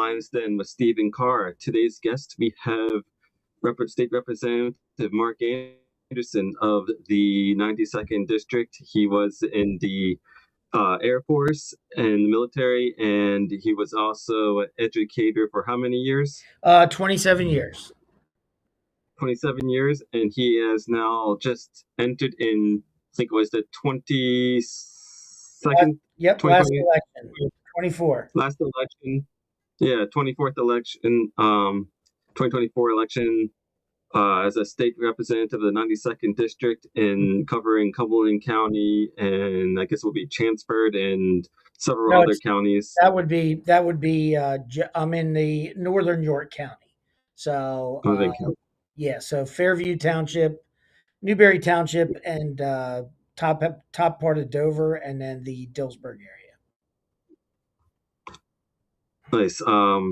lines then with Stephen Carr. Today's guest, we have State Representative Mark Anderson of the 92nd District. He was in the Air Force and the military, and he was also an educator for how many years? 27 years. 27 years, and he has now just entered in, I think it was the 22nd, Yep, last 2020, election, 24. last election. Yeah, 24th election, 2024 election, as a state representative of the 92nd District in covering Cumberland County, and I guess will be transferred and several No, other counties. that would be. I'm in the Northern York County, so Northern County. yeah, so Fairview Township, Newberry Township, and top part of Dover, and then the Dillsburg area. Nice.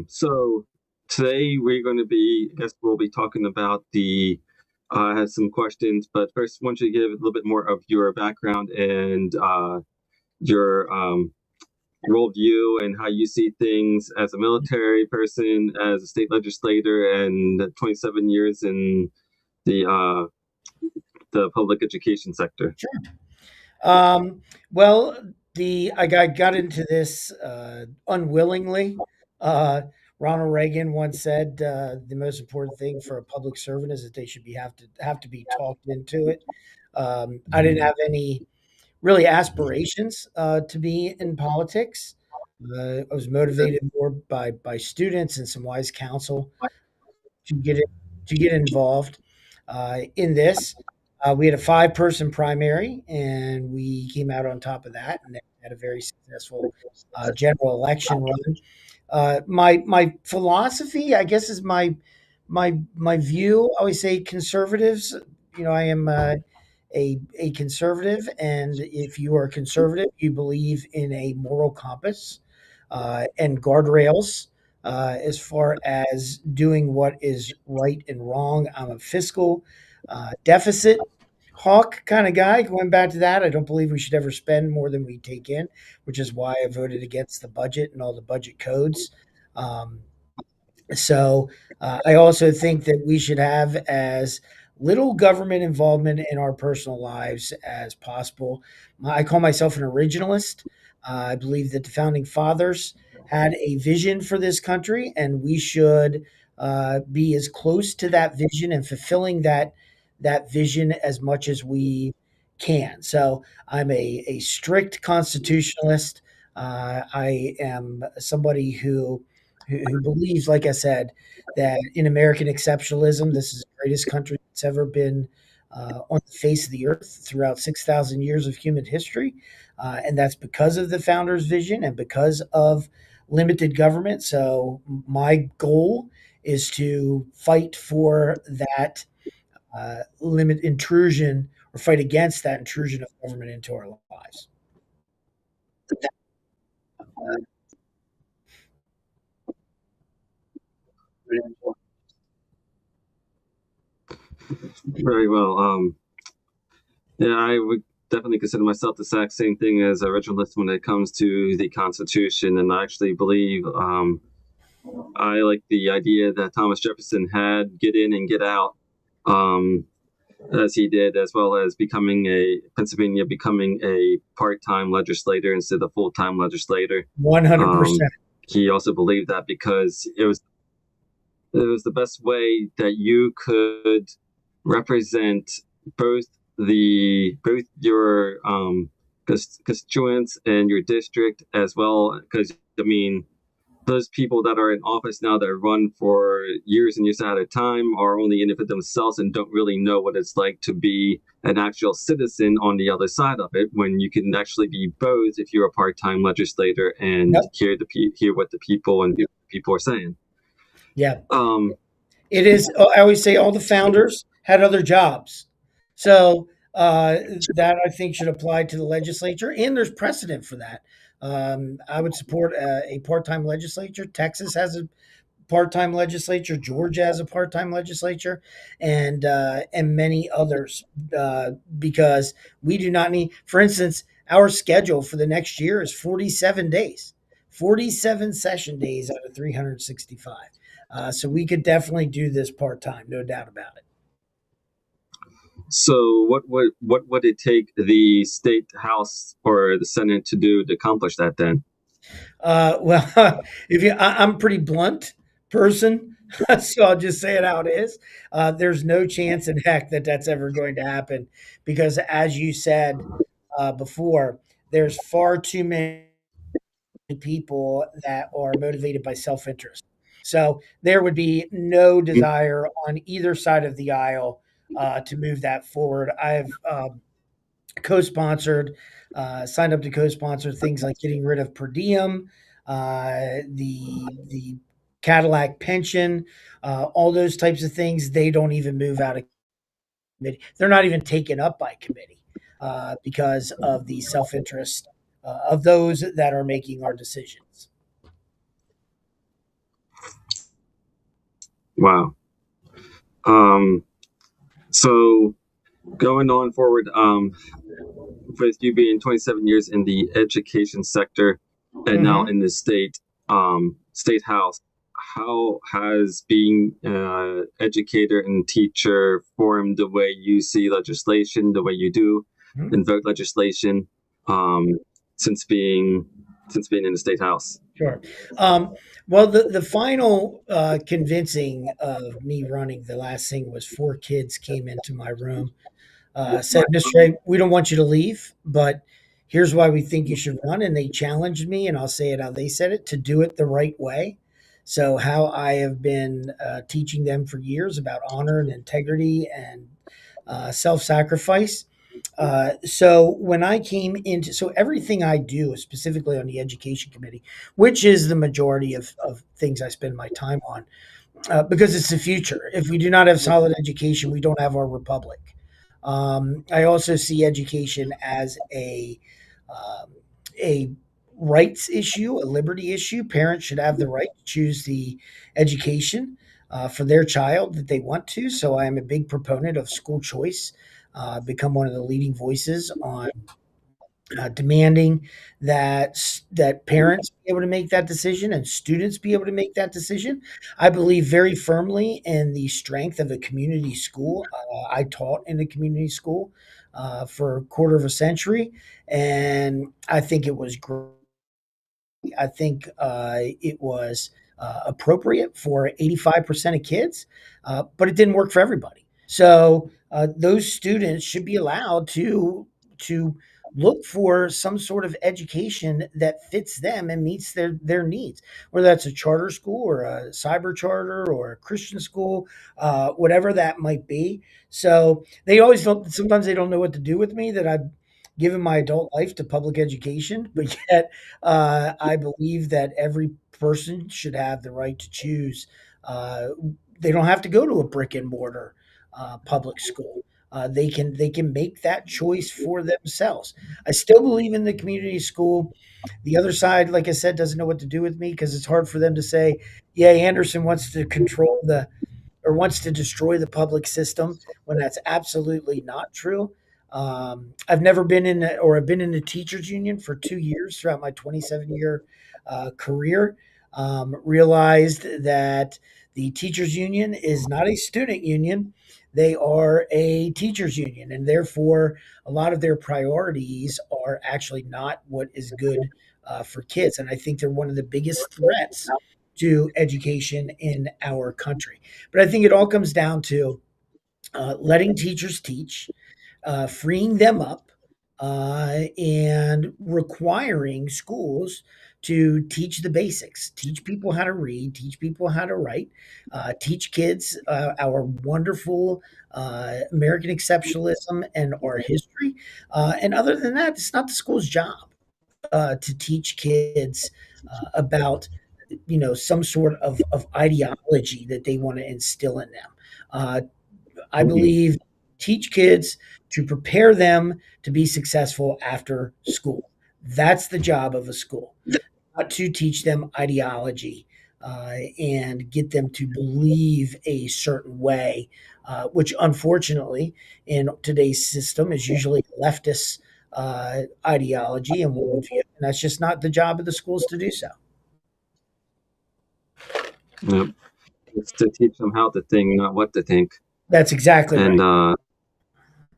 So today we're going to be, I guess we'll be talking about I have some questions, but first I want you to give a little bit more of your background and your worldview and how you see things as a military person, as a state legislator, and 27 years in the public education sector. Sure. Well, I got into this unwillingly. Ronald Reagan once said the most important thing for a public servant is that they should have to be talked into it. I didn't have any really aspirations to be in politics. I was motivated more by students and some wise counsel to get involved in this. We had a 5-person primary, and we came out on top of that, and had a very successful general election run. My philosophy, I guess, is my view. I always say conservatives. I am a conservative, and if you are conservative, you believe in a moral compass and guardrails as far as doing what is right and wrong. I'm a fiscal deficit hawk kind of guy. Going back to that, I don't believe we should ever spend more than we take in, which is why I voted against the budget and all the budget codes. Um, I also think that we should have as little government involvement in our personal lives as possible. I call myself an originalist. I believe that the founding fathers had a vision for this country, and we should be as close to that vision and fulfilling that vision as much as we can. So I'm a strict constitutionalist. I am somebody who believes, like I said, that in American exceptionalism, this is the greatest country that's ever been on the face of the earth throughout 6,000 years of human history. And that's because of the founder's vision and because of limited government. So my goal is to fight for that limit intrusion, or fight against that intrusion of government into our lives. Very well. Yeah, I would definitely consider myself the exact same thing as originalist when it comes to the Constitution, and I actually believe I like the idea that Thomas Jefferson had, get in and get out, as he did, as well as Pennsylvania becoming a part-time legislator instead of full-time legislator. 100%. He also believed that because it was the best way that you could represent both your constituents and your district as well, because those people that are in office now that run for years and years at a time are only in it for themselves and don't really know what it's like to be an actual citizen on the other side of it, when you can actually be both if you're a part-time legislator and hear what the people are saying. Yeah. It is. I always say all the founders had other jobs. So that I think should apply to the legislature, and there's precedent for that. I would support a part-time legislature. Texas has a part-time legislature. Georgia has a part-time legislature, and many others, because we do not need. For instance, our schedule for the next year is 47 days. 47 session days out of 365. So we could definitely do this part time, no doubt about it. So what would it take the state house or the Senate to do to accomplish that then? Well, if you, I'm a pretty blunt person, so I'll just say it how it is. There's no chance in heck that that's ever going to happen because, as you said before, there's far too many people that are motivated by self interest. So there would be no desire on either side of the aisle to move that forward. I've co-sponsored, signed up to co-sponsor things like getting rid of per diem, the Cadillac pension, all those types of things. They don't even move out of committee. They're not even taken up by committee because of the self interest of those that are making our decisions. Wow. Um, so going on forward, with you being 27 years in the education sector and now Mhm. in the state house, how has being educator and teacher formed the way you see legislation, the way you do Mhm. and vote legislation, um, since being in the state house? Sure. Um, well, the final convincing of me running, the last thing was four kids came into my room, said, "Mr. A, we don't want you to leave, but here's why we think you should run." And they challenged me, and I'll say it how they said it, to do it the right way. So, how I have been teaching them for years about honor and integrity and self sacrifice. So when I came into, so everything I do, specifically on the education committee, which is the majority of things I spend my time on, because it's the future. If we do not have solid education, we don't have our republic. I also see education as um, a rights issue, a liberty issue. Parents should have the right to choose the education for their child that they want to. So I am a big proponent of school choice. Become one of the leading voices on demanding that parents be able to make that decision and students be able to make that decision. I believe very firmly in the strength of a community school. I taught in a community school for a quarter of a century, and I think it was great. I think it was appropriate for 85% of kids, but it didn't work for everybody. So those students should be allowed to look for some sort of education that fits them and meets their needs, whether that's a charter school or a cyber charter or a Christian school, whatever that might be. So they always don't. Sometimes they don't know what to do with me that I've given my adult life to public education, but yet I believe that every person should have the right to choose. Uh, they don't have to go to a brick and mortar public school. They can make that choice for themselves. I still believe in the community school. The other side, like I said, doesn't know what to do with me because it's hard for them to say, "Yeah, Anderson wants to control the or wants to destroy the public system," when that's absolutely not true. I've never been in, or I've been in the teachers union for 2 years throughout my 27-year career. Realized that the teachers union is not a student union; they are a teachers union, and therefore a lot of their priorities are actually not what is good for kids. And I think they're one of the biggest threats to education in our country. But I think it all comes down to letting teachers teach, freeing them up, and requiring schools to teach the basics, teach people how to read, teach people how to write, teach kids our wonderful American exceptionalism and our history. And other than that, it's not the school's job to teach kids about some sort of ideology that they want to instill in them. Uh, I believe teach kids to prepare them to be successful after school. That's the job of a school, not to teach them ideology and get them to believe a certain way, which unfortunately in today's system is usually leftist ideology and worldview. And that's just not the job of the schools to do so. Yep. It's to teach them how to think, not what to think. That's exactly And right.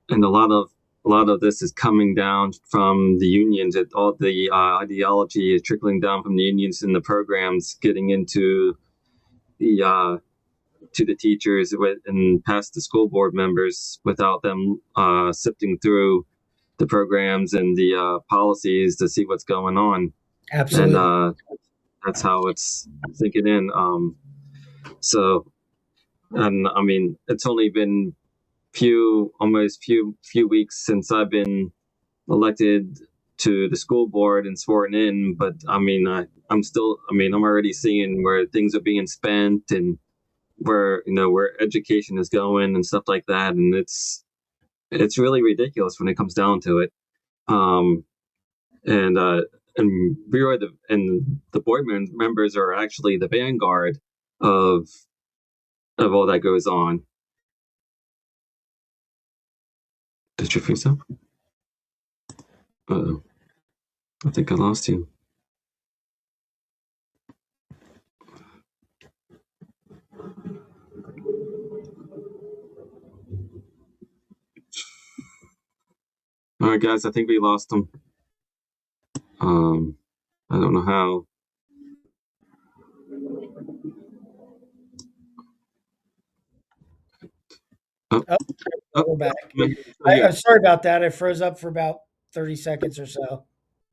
and a lot of this is coming down from the unions. All the ideology is trickling down from the unions and the programs, getting into the to the teachers and past the school board members without them sifting through the programs and the policies to see what's going on. And Absolutely. that's how it's sinking in. So, and I mean, it's only been almost few weeks since I've been elected to the school board and sworn in, but I mean, I'm already seeing where things are being spent and where education is going and stuff like that, and it's really ridiculous when it comes down to it. Um, and we are the board members are actually the vanguard of all that goes on. Did you freeze up? Uh-oh. I think I lost you. All right, guys, I think we lost them. I don't know how. Oh, Oh, oh, we're back. I'm here. Sorry about that. I froze up for about 30 seconds or so.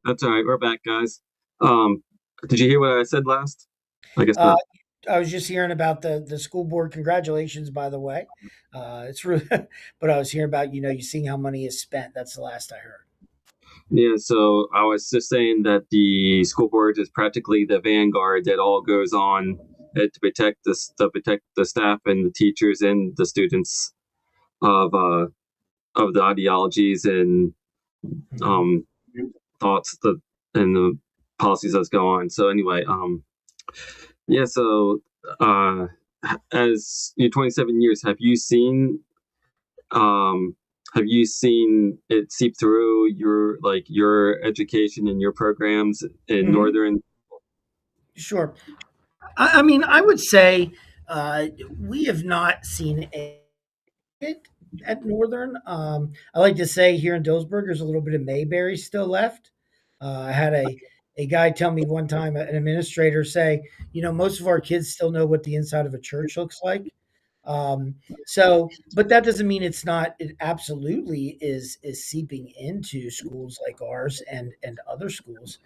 That's all right. We're back, guys. Did you hear what I said last? I guess Uh, not. I was just hearing about the school board. Congratulations, by the way. It's really, but I was hearing about you seeing how money is spent. That's the last I heard. Yeah, so I was just saying that the school board is practically the vanguard that all goes on to protect the staff and the teachers and the students of the ideologies and Mhm. um, thoughts and the policies that go on. So anyway, yeah. So uh, as 27 years, um, have you seen it seep through your education and your programs in Mhm. Northern? Sure. I mean, I would say uh, we have not seen it at Northern. I like to say here in Dillsburg, there's a little bit of Mayberry still left. I had a guy tell me one time, an administrator say, most of our kids still know what the inside of a church looks like. But that doesn't mean it's not. It absolutely is seeping into schools like ours and other schools,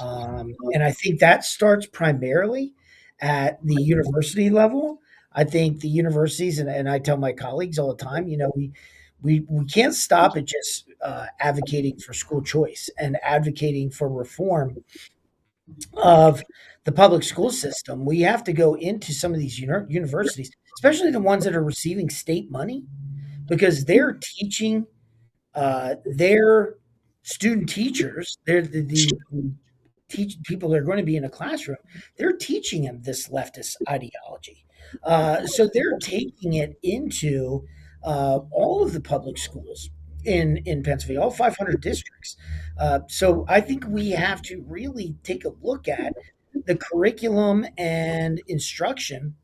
and I think that starts primarily at the university level. I think the universities, and I tell my colleagues all the time, we can't stop at just advocating for school choice and advocating for reform of the public school system. We have to go into some of these universities, especially the ones that are receiving state money, because they're teaching their student teachers, they're the teach people that are going to be in a classroom, they're teaching them this leftist ideology. So they're taking it into all of the public schools in Pennsylvania, all 500 districts. So I think we have to really take a look at the curriculum and instruction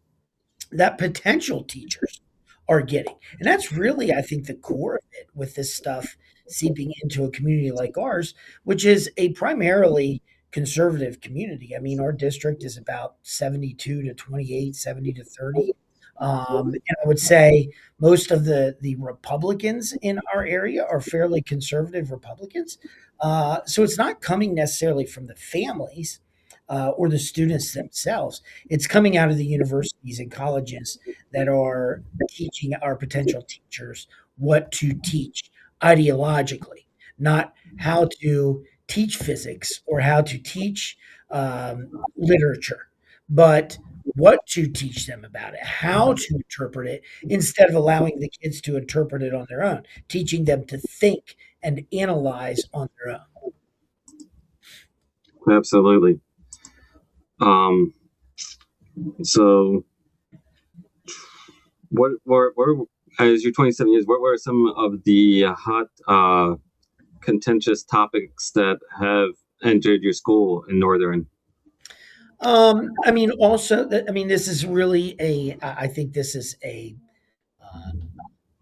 that potential teachers are getting. And that's really, I think, the core of it with this stuff seeping into a community like ours, which is a primarily conservative community. I mean, our district is about 72 to 28, 70 to 30. And I would say most of the Republicans in our area are fairly conservative Republicans. So it's not coming necessarily from the families or the students themselves. It's coming out of the universities and colleges that are teaching our potential teachers what to teach ideologically, not how to teach physics or how to teach literature, but what to teach them about it, how to interpret it, instead of allowing the kids to interpret it on their own, teaching them to think and analyze on their own. Absolutely. Um, so what as your 27 years, what were some of the hot contentious topics that have entered your school in Northern? I mean, also, I mean, this is really I think this is a uh,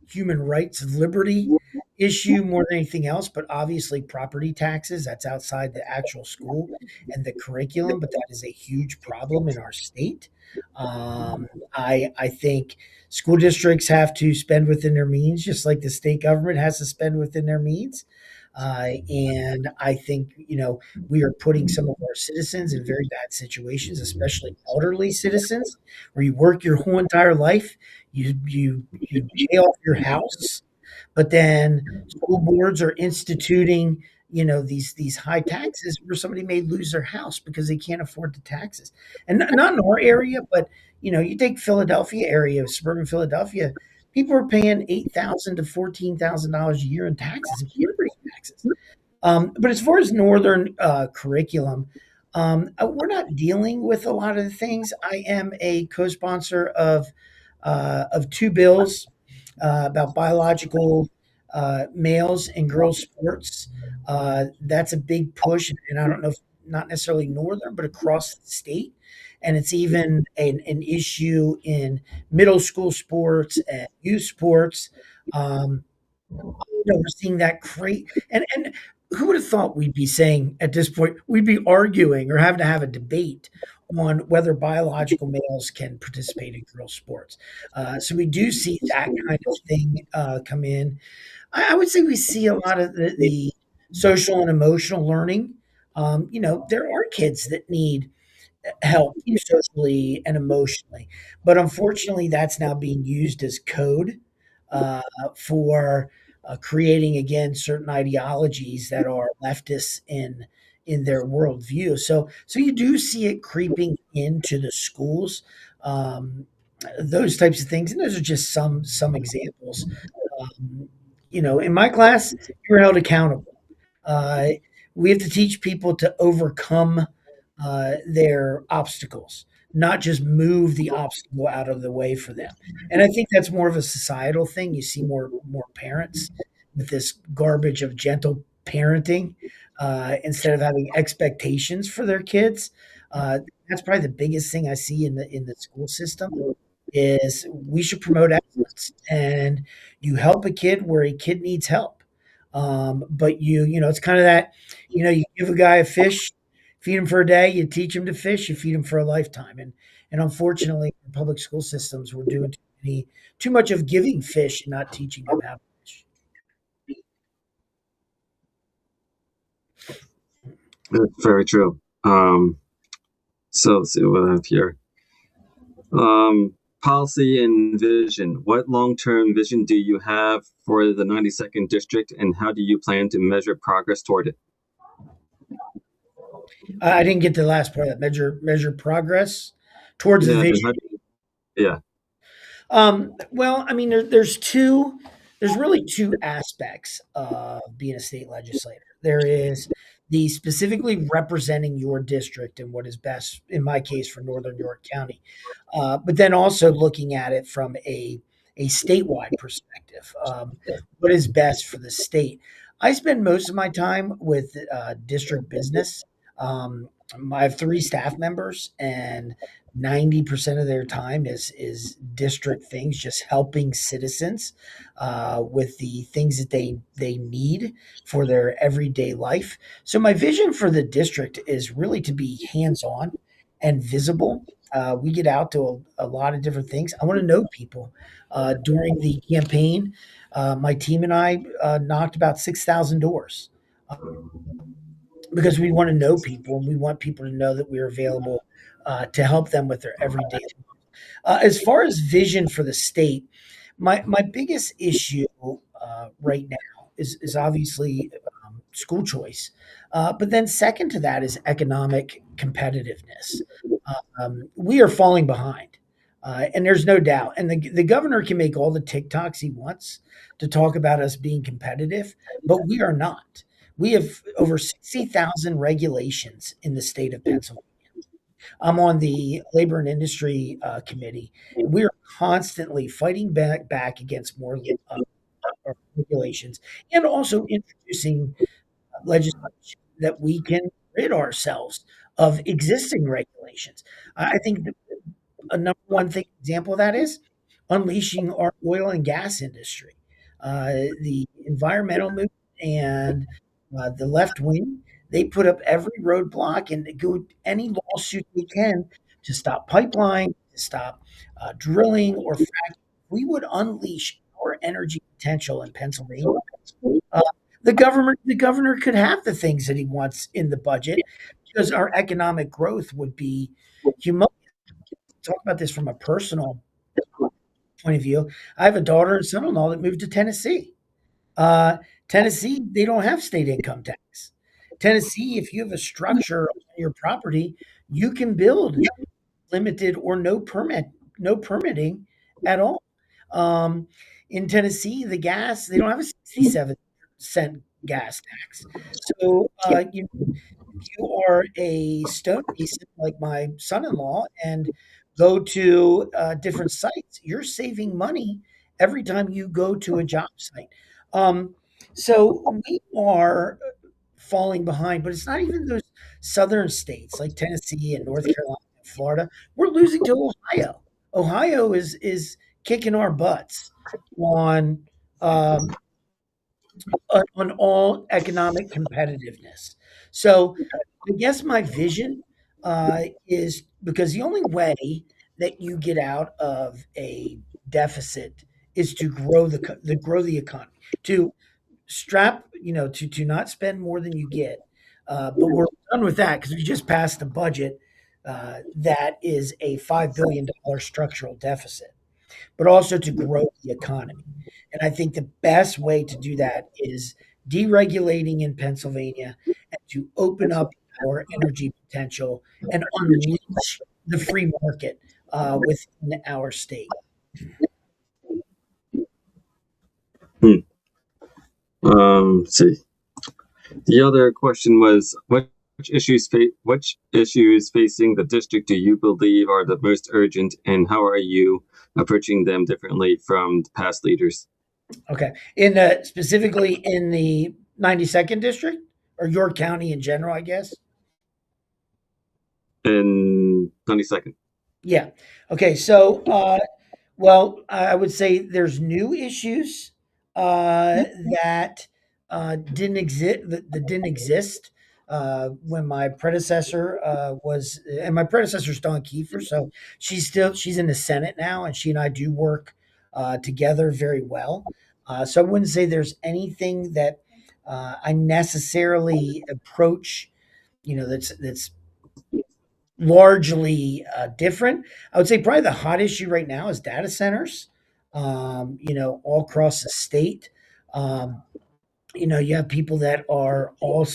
human rights liberty issue more than anything else, but obviously property taxes, that's outside the actual school and the curriculum, but that is a huge problem in our state. I think school districts have to spend within their means, just like the state government has to spend within their means. And I think, we are putting some of our citizens in very bad situations, especially elderly citizens, where you work your whole entire life, you pay off your house, but then school boards are instituting, these high taxes where somebody may lose their house because they can't afford the taxes. And not in our area, but you take Philadelphia area, suburban Philadelphia, people are paying $8,000 to $14,000 a year in taxes and property taxes. But as far as northern curriculum, we're not dealing with a lot of the things. I am a co-sponsor of two bills about biological males and girls sports. That's a big push, and I don't know if not necessarily northern, but across the state. And it's even an issue in middle school sports and youth sports. Um, we're seeing that great, and who would have thought we'd be saying at this point we'd be arguing or having to have a debate on whether biological males can participate in girls sports. So we do see that kind of thing come in. I would say we see a lot of the social and emotional learning. There are kids that need help socially and emotionally. But unfortunately, that's now being used as code uh, for creating again certain ideologies that are leftists in their worldview. So you do see it creeping into the schools. Um, those types of things, and those are just some examples. In my class, you're held accountable. Uh, we have to teach people to overcome their obstacles, not just move the obstacle out of the way for them. And I think that's more of a societal thing. You see more parents with this garbage of gentle parenting instead of having expectations for their kids. That's probably the biggest thing I see in the school system is we should promote excellence, and you help a kid where a kid needs help. But it's kind of that, you give a guy a fish, feed him for a day, you teach him to fish, you feed him for a lifetime. And unfortunately, in public school systems, we're doing too much of giving fish and not teaching them how to fish. That's very true. So let's see what I have here. Policy and vision. What long-term vision do you have for the 92nd district, and how do you plan to measure progress toward it? I didn't get the last part of that. Measure progress towards the Yeah, and vision. yeah, Well, I mean, there's really two aspects of being a state legislator. There is the specifically representing your district and what is best, in my case, for Northern York County, but then also looking at it from a statewide perspective. What is best for the state? I spend most of my time with district business. Um, I have three staff members, and 90% of their time is district things, just helping citizens with the things that they need for their everyday life. So my vision for the district is really to be hands-on and visible. We get out to a lot of different things. I want to know people. During the campaign, my team and I knocked about 6,000 doors because we want to know people and we want people to know that we're available to help them with their everyday. As far as vision for the state, my biggest issue right now is obviously school choice, but then second to that is economic competitiveness. We are falling behind, and there's no doubt. And the governor can make all the TikToks he wants to talk about us being competitive, but we are not. We have over 60,000 regulations in the state of Pennsylvania. I'm on the Labor and Industry Committee, and we are constantly fighting back against more regulations and also introducing legislation that we can rid ourselves of existing regulations. I think a number one thing example of that is unleashing our oil and gas industry. The environmental movement and the left wing, they put up every roadblock and go any lawsuit they can to stop pipeline, to stop drilling or fracking. We would unleash our energy potential in Pennsylvania. Uh, the governor could have the things that he wants in the budget because our economic growth would be humongous. Talk about this from a personal point of view. I have a daughter and son-in-law that moved to Tennessee. Uh, Tennessee, they don't have state income tax. Tennessee, if you have a structure on your property, you can build limited or no permitting at all. Um, in Tennessee, the gas, they don't have a 67-cent gas tax. So if you are a stonemason like my son-in-law and go to different sites, you're saving money every time you go to a job site. Um, so we are falling behind, but it's not even those southern states like Tennessee and North Carolina and Florida. We're losing to Ohio. Ohio is kicking our butts on um, on all economic competitiveness. So I guess my vision is because the only way that you get out of a deficit is to grow the economy, to to not spend more than you get. But we're done with that because we just passed a budget that is a $5 billion structural deficit, but also to grow the economy. And I think the best way to do that is deregulating in Pennsylvania and to open up our energy potential and unleash the free market within our state. Hmm. Let's see. The other question was, which issues facing the district do you believe are the most urgent, and how are you approaching them differently from the past leaders? Okay. Specifically in the 92nd district or York County in general, I guess. In 92nd. Yeah. Okay. Well, I would say there's new issues that that didn't exist when my predecessor and my predecessor's Dawn Kiefer. So she's in the Senate now, and she and I do work together very well. So I wouldn't say there's anything that I necessarily approach, that's largely different. I would say probably the hot issue right now is data centers, all across the state. Um, you have people that are all,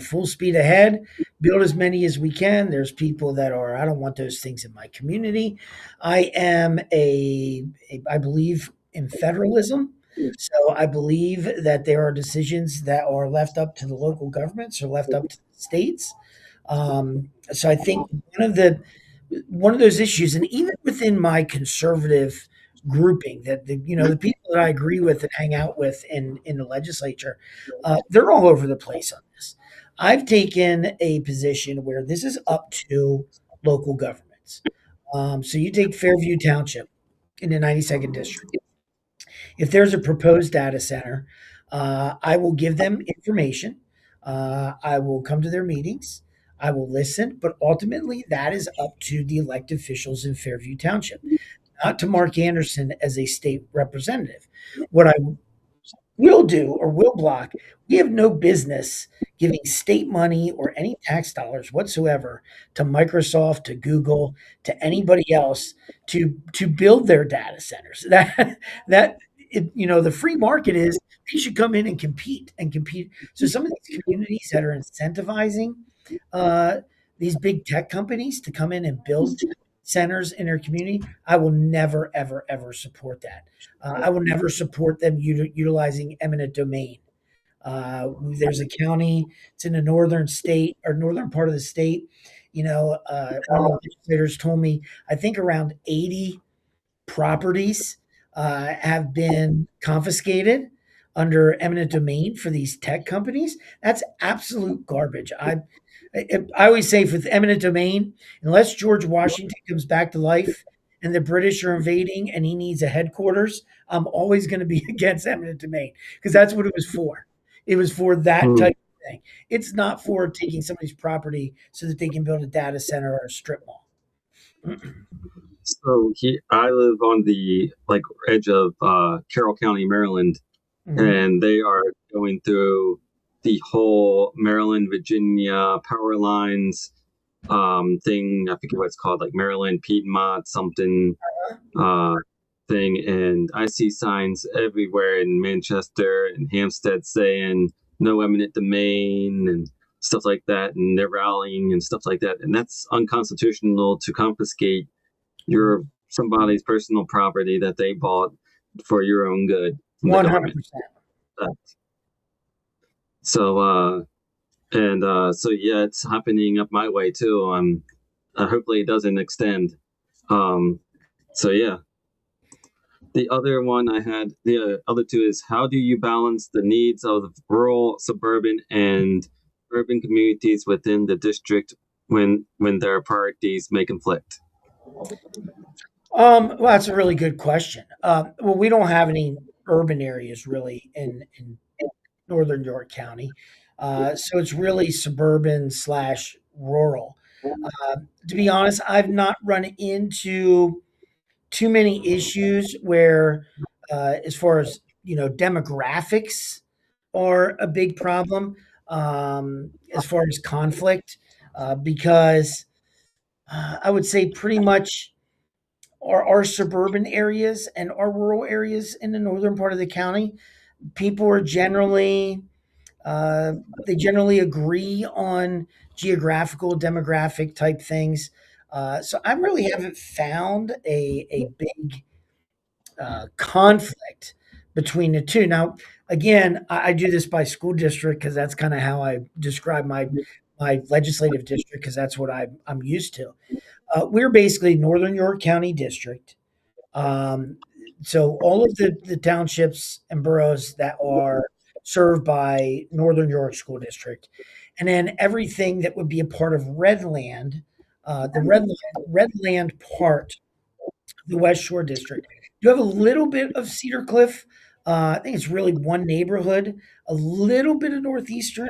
full speed ahead, build as many as we can. There's people that are, I don't want those things in my community. I am I believe in federalism. So I believe that there are decisions that are left up to the local governments or left up to the states. So I think one of those issues, and even within my conservative grouping, that the people that I agree with and hang out with in the legislature, they're all over the place on this. I've taken a position where this is up to local governments. So you take Fairview Township in the 92nd district. If there's a proposed data center, I will give them information. I will come to their meetings. I will listen, but ultimately that is up to the elected officials in Fairview Township, not to Mark Anderson as a state representative. What I will do or will block, we have no business giving state money or any tax dollars whatsoever to Microsoft, to Google, to anybody else to build their data centers. The free market is they should come in and compete. So some of these communities that are incentivizing uh, these big tech companies to come in and build centers in their community, I will never, ever, ever support that. I will never support them utilizing eminent domain. There's a county, it's in the northern state or northern part of the state. One of the legislators told me, I think around 80 properties have been confiscated under eminent domain for these tech companies. That's absolute garbage. I always say with eminent domain, unless George Washington comes back to life and the British are invading and he needs a headquarters, I'm always going to be against eminent domain because that's what it was for. It was for that Hmm. type of thing. It's not for taking somebody's property so that they can build a data center or a strip mall. I live on the like edge of Carroll County, Maryland, Mhm. and they are going through the whole Maryland, Virginia power lines thing. I forget what it's called, like Maryland Piedmont something uh thing. And I see signs everywhere in Manchester and Hampstead saying no eminent domain and stuff like that, and they're rallying and stuff like that. And that's unconstitutional to confiscate your somebody's personal property that they bought for your own good from the government. 100%. Uh, so yeah, it's happening up my way too. Hopefully it doesn't extend. Um, so yeah, the other one I had, the other two is how do you balance the needs of the rural, suburban, and urban communities within the district when their priorities may conflict? Well, that's a really good question. Well, we don't have any urban areas really in northern York County, so it's really suburban slash rural. To be honest, I've not run into too many issues where, as far as demographics are a big problem. As far as conflict, because I would say pretty much our suburban areas and our rural areas in the northern part of the county, people are generally uh, they generally agree on geographical, demographic type things. So I really haven't found a big conflict between the two. Now, again, I do this by school district because that's kind of how I describe my legislative district because that's what I'm used to. We're basically Northern York County District. Um, so all of the townships and boroughs that are served by Northern York School District, and then everything that would be a part of Redland, the Redland part, the West Shore District. You have a little bit of Cedar Cliff. I think it's really one neighborhood, a little bit of Northeastern,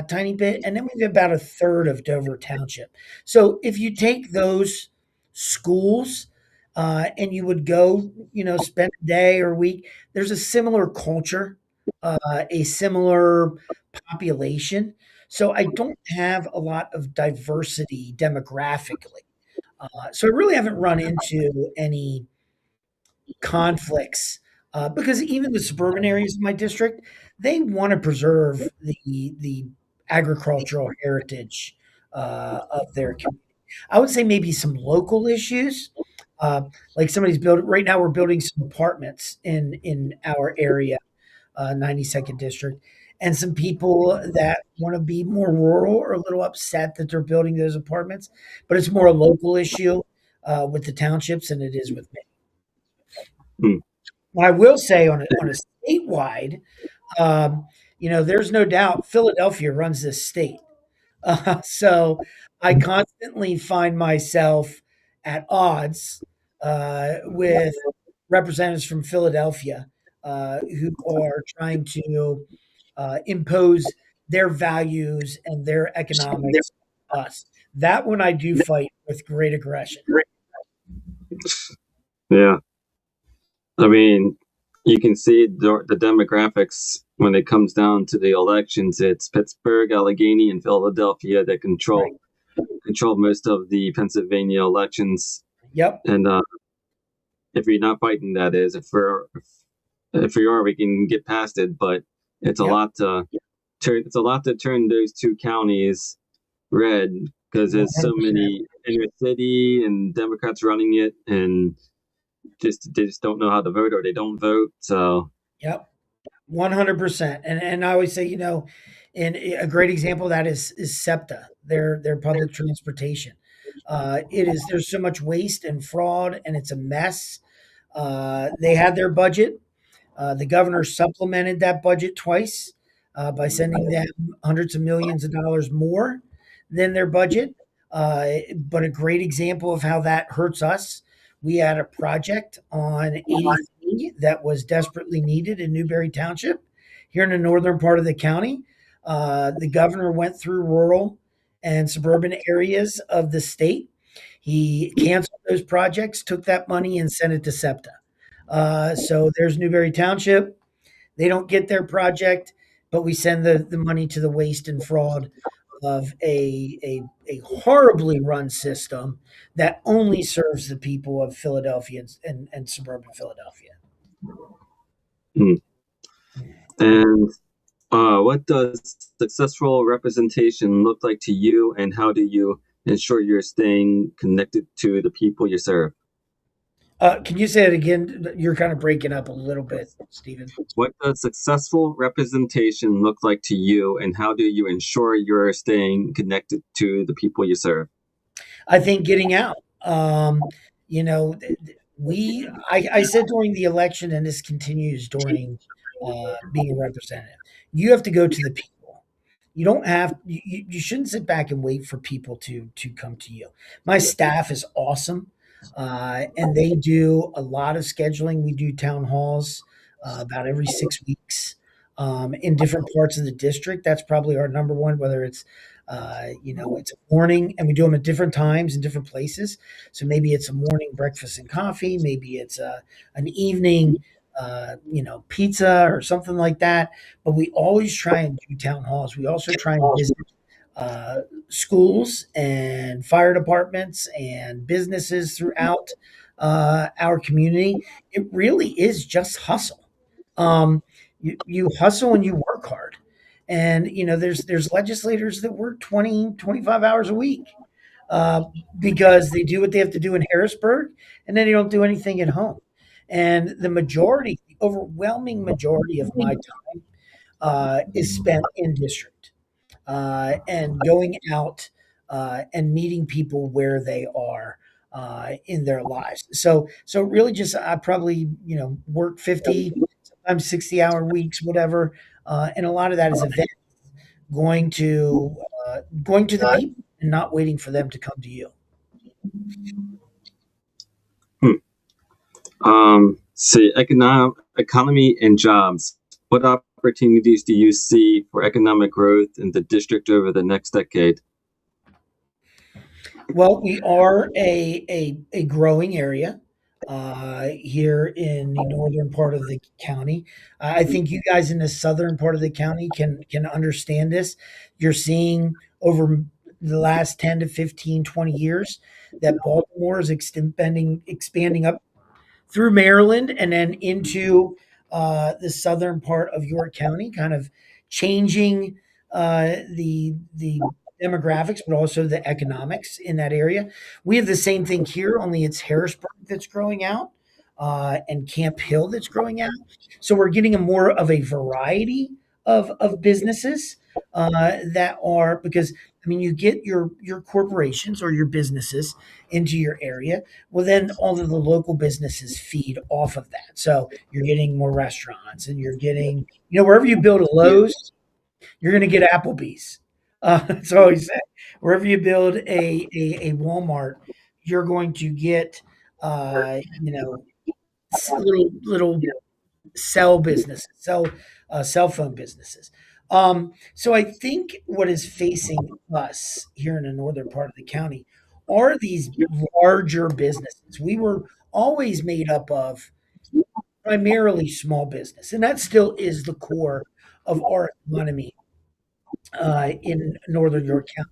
tiny bit, and then we have about a third of Dover Township. So if you take those schools and you would go, spend a day or a week, there's a similar culture, a similar population. So I don't have a lot of diversity demographically. So I really haven't run into any conflicts because even the suburban areas of my district, they want to preserve the agricultural heritage of their community. I would say maybe some local issues, like somebody's building right now. We're building some apartments in our area, 92nd district, and some people that want to be more rural are a little upset that they're building those apartments, but it's more a local issue with the townships than it is with me. Hmm. I will say on a statewide, there's no doubt Philadelphia runs this state. So I constantly find myself at odds with representatives from Philadelphia who are trying to impose their values and their economics on us. That one I do fight with great aggression. Yeah, I mean, you can see the demographics when it comes down to the elections. It's Pittsburgh, Allegheny, and Philadelphia that Right. control most of the Pennsylvania elections. Yep. And if you're not fighting, that is, if we are, we can get past it. But it's a Yep. lot to it's a lot to turn those two counties red because there's so 100%. many in your city and Democrats running it, and they just don't know how to vote or they don't vote. So Yep. 100%. And I always say, and a great example of that is SEPTA, their public transportation. There's so much waste and fraud, and it's a mess. They had their budget. The governor supplemented that budget twice by sending them hundreds of millions of dollars more. than their budget. But a great example of how that hurts us. We had a project on 83 that was desperately needed in Newberry Township here in the northern part of the county. The governor went through rural and suburban areas of the state. He canceled those projects, took that money, and sent it to SEPTA. So there's Newberry Township. They don't get their project, but we send the money to the waste and fraud of a horribly run system that only serves the people of Philadelphia and suburban Philadelphia. Hmm. And what does successful representation look like to you, and how do you ensure you're staying connected to the people you serve? Can you say it again? You're kind of breaking up a little bit, Stephen. What does successful representation look like to you, and how do you ensure you're staying connected to the people you serve? I think getting out. You know, I said during the election, and this continues during being a representative, you have to go to the people. You don't have you shouldn't sit back and wait for people to come to you. My staff is awesome, and they do a lot of scheduling. We do town halls about every 6 weeks in different parts of the district. That's probably our number one. Whether it's it's a morning, and we do them at different times in different places. So maybe it's a morning breakfast and coffee. Maybe it's an evening pizza or something like that. But we always try and do town halls. We also try and visit schools and fire departments and businesses throughout our community. It really is just hustle. You hustle and you work hard. And there's legislators that work 20, 25 hours a week uh, because they do what they have to do in Harrisburg, and then they don't do anything at home. And the overwhelming majority of my time is spent in district and going out and meeting people where they are in their lives. So really, just I probably work 50, sometimes 60-hour weeks, whatever, and a lot of that is event going to going to the people and not waiting for them to come to you. Hmm. See, economy and jobs. What opportunities do you see for economic growth in the district over the next decade? Well, we are a growing area here in the northern part of the county. I think you guys in the southern part of the county can understand this. You're seeing over the last 10 to 15, 20 years that Baltimore is expanding up through Maryland and then into the southern part of York County, kind of changing the demographics, but also the economics in that area. We have the same thing here, only it's Harrisburg that's growing out and Camp Hill that's growing out. So we're getting a more of a variety of businesses that are because I mean you get your corporations or your businesses into your area. Well, then all of the local businesses feed off of that. So you're getting more restaurants, and you're getting wherever you build a Lowe's, you're going to get Applebee's. That's what I always say. Wherever you build a Walmart, you're going to get little cell businesses, cell phone businesses. So I think what is facing us here in the northern part of the county are these larger businesses. We were always made up of primarily small business, and that still is the core of our economy in northern York County.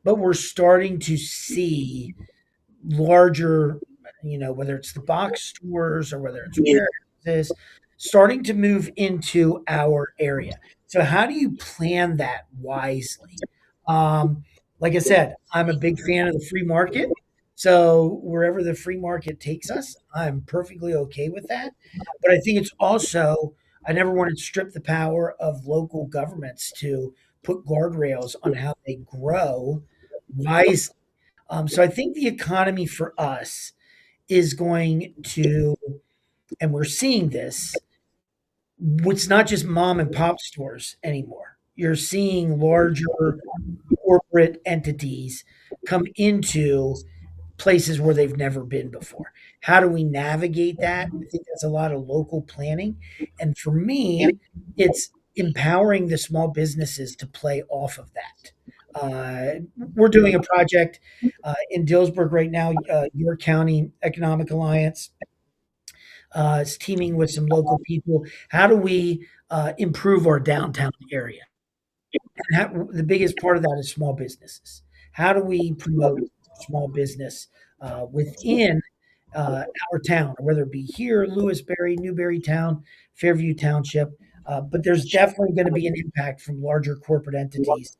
But we're starting to see larger, whether it's the box stores or whether it's warehouses, starting to move into our area. So, how do you plan that wisely? Like I said, I'm a big fan of the free market. So, wherever the free market takes us, I'm perfectly okay with that. But I think it's also, I never want to strip the power of local governments to put guardrails on how they grow wisely. So I think the economy for us is going to, and we're seeing this, it's not just mom and pop stores anymore. you're seeing larger corporate entities come into places where they've never been before. How do we navigate that? I think that's a lot of local planning. And for me, it's empowering the small businesses to play off of that. We're doing a project in Dillsburg right now, York County Economic Alliance. It's teaming with some local people. How do we improve our downtown area? And the biggest part of that is small businesses. How do we promote small business within our town, whether it be here, Lewisberry, Newberrytown, Fairview Township? But there's definitely going to be an impact from larger corporate entities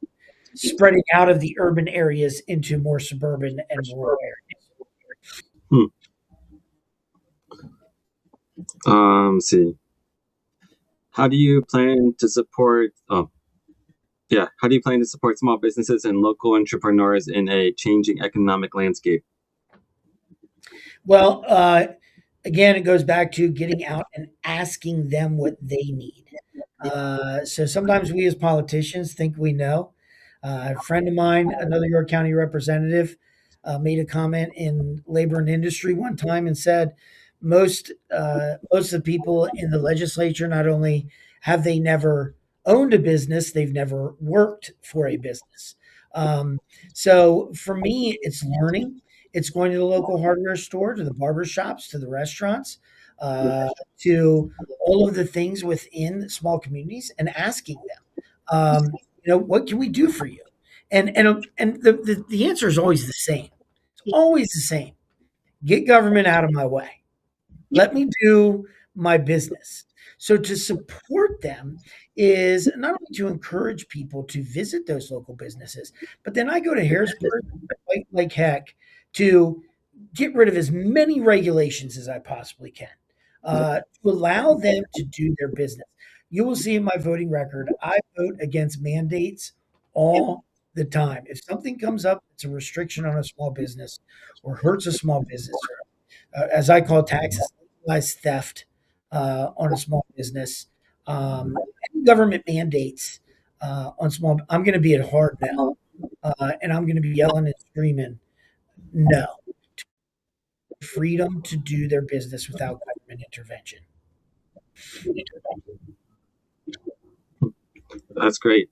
spreading out of the urban areas into more suburban and rural areas. Hmm. See. How do you plan to support? Oh, yeah. How do you plan to support small businesses and local entrepreneurs in a changing economic landscape? Well, again, it goes back to getting out and asking them what they need. So sometimes we as politicians think we know. A friend of mine, another York County representative, made a comment in Labor and Industry one time and said most of the people in the legislature not only have they never owned a business, they've never worked for a business. Um, so for me, it's learning. It's going to the local hardware store, to the barber shops, to the restaurants, to all of the things within small communities and asking them, what can we do for you? And the answer is always the same. It's always the same. Get government out of my way. Let me do my business. So to support them is not only to encourage people to visit those local businesses, but then I go to Harrisburg, fight like heck to get rid of as many regulations as I possibly can to allow them to do their business. You will see in my voting record, I vote against mandates all the time. If something comes up, it's a restriction on a small business or hurts a small business, or as I call taxes, legalized theft on a small business, any government mandates on small. I'm going to be at hard now, and I'm going to be yelling and screaming, no, freedom to do their business without government intervention. That's great.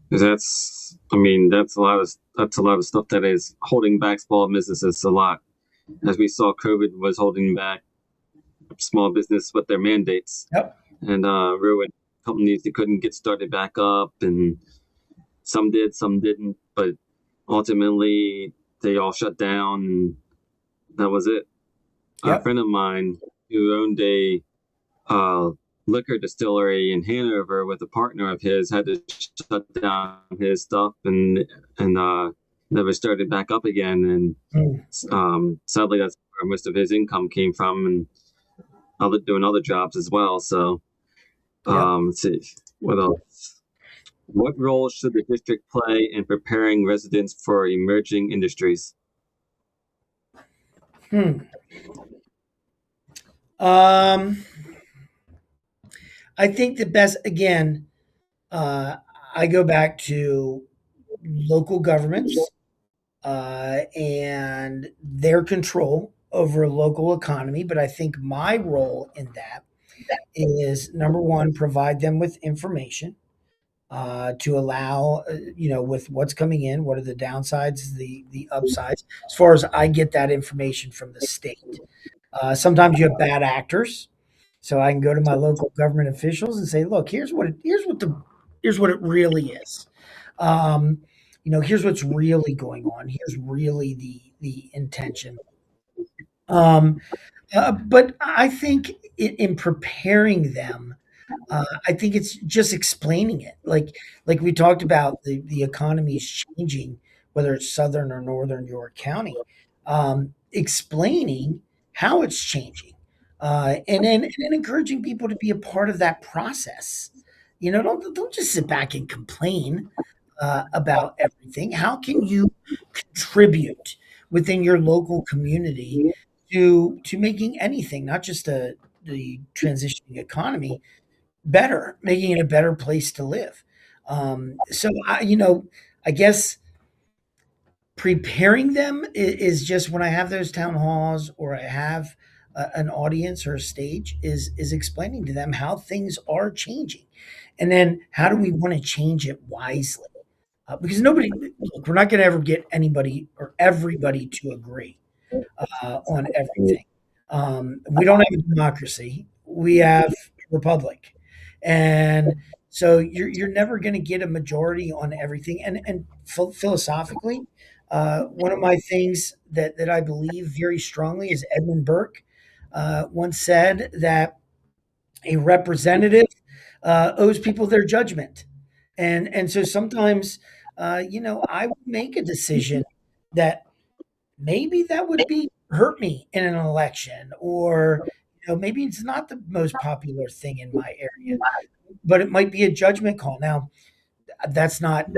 Because I mean, that's a lot of stuff that is holding back small businesses a lot. As we saw, COVID was holding back small business with their mandates Yep. and ruined companies that couldn't get started back up, and some did, some didn't, but ultimately they all shut down, and that was it. A Yep. friend of mine who owned a uh, liquor distillery in Hanover with a partner of his had to shut down his stuff and never started back up again. And sadly, that's where most of his income came from, and other doing other jobs as well. So Yep. let's see what else. What role should the district play in preparing residents for emerging industries? Hmm. Um, I think the best again. Uh, I go back to local governments and their control over a local economy. But I think my role in that is number one, provide them with information to allow, with what's coming in, what are the downsides, the upsides, as far as I get that information from the state. Sometimes you have bad actors, so I can go to my local government officials and say, "Look, here's what it really is. Um, here's what's really going on. Here's really the intention." Um, but I think in preparing them, I think it's just explaining it, like we talked about the economy is changing, whether it's southern or northern York County, explaining how it's changing, and then encouraging people to be a part of that process. Don't just sit back and complain about everything. How can you contribute within your local community to making anything, not just the transitioning economy, better, making it a better place to live. So I guess preparing them is just when I have those town halls or I have an audience or a stage is explaining to them how things are changing, and then how do we want to change it wisely? Because nobody, look, we're not going to ever get anybody or everybody to agree on everything. We don't have a democracy. We have a republic, and so you're never going to get a majority on everything. And philosophically, one of my things that I believe very strongly is Edmund Burke once said that a representative owes people their judgment, and so sometimes, I would make a decision that maybe that would be hurt me in an election, or maybe it's not the most popular thing in my area, but it might be a judgment call. Now, that's not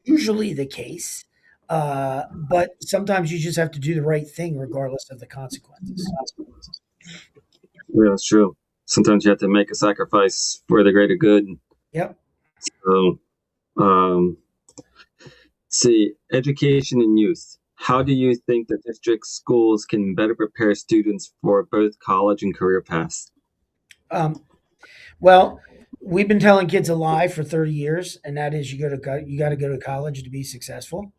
usually the case, but sometimes you just have to do the right thing regardless of the consequences. Yeah, that's true. Sometimes you have to make a sacrifice for the greater good. Yep. So, um, see, education and youth. How do you think that district schools can better prepare students for both college and career paths? Um, well, we've been telling kids a lie for 30 years, and that is you got to go to college to be successful.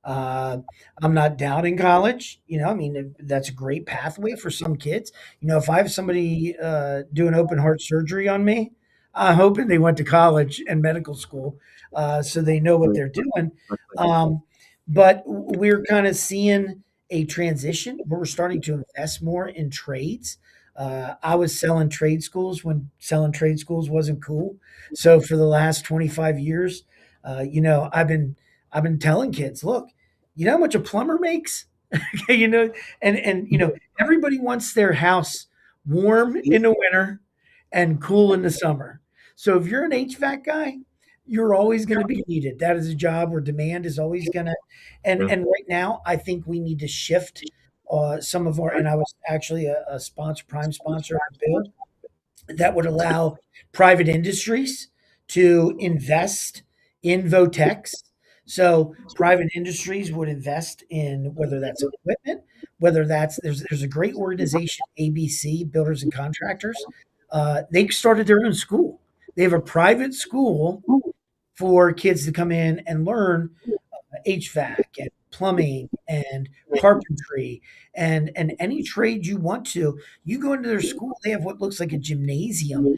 Uh, I'm not doubting college. I mean, that's a great pathway for some kids. If I have somebody do an open heart surgery on me, I'm hoping they went to college and medical school, so they know what they're doing. Um, but we're kind of seeing a transition where we're starting to invest more in trades. I was selling trade schools when selling trade schools wasn't cool. So for the last 25 years, I've been telling kids, look, you know how much a plumber makes? Okay, and everybody wants their house warm in the winter and cool in the summer. So if you're an HVAC guy, you're always going to be needed. That is a job where demand is always going to, and Yeah. and right now I think we need to shift some of our. And I was actually a sponsor, prime sponsor of a bill that would allow private industries to invest in Votex. So private industries would invest in whether that's equipment, whether that's there's a great organization, ABC, Builders and Contractors. They started their own school. They have a private school for kids to come in and learn HVAC and plumbing and carpentry and any trade you want to. You go into their school, they have what looks like a gymnasium,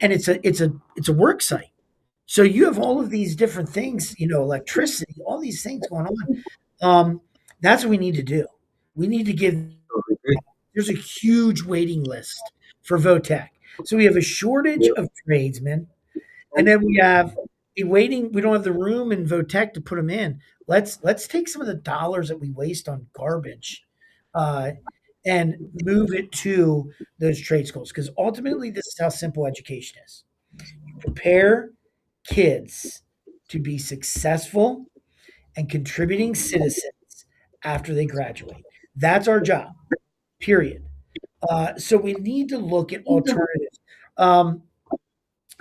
and it's a work site. So you have all of these different things, electricity, all these things going on. That's what we need to do. We need to give. Totally agree. There's a huge waiting list for Votech. So we have a shortage Yep. of tradesmen, and then we have a waiting. We don't have the room in Votech to put them in. Let's take some of the dollars that we waste on garbage, uh, and move it to those trade schools. Because ultimately, this is how simple education is. Prepare kids to be successful and contributing citizens after they graduate. That's our job. Period. So we need to look at alternatives. Um,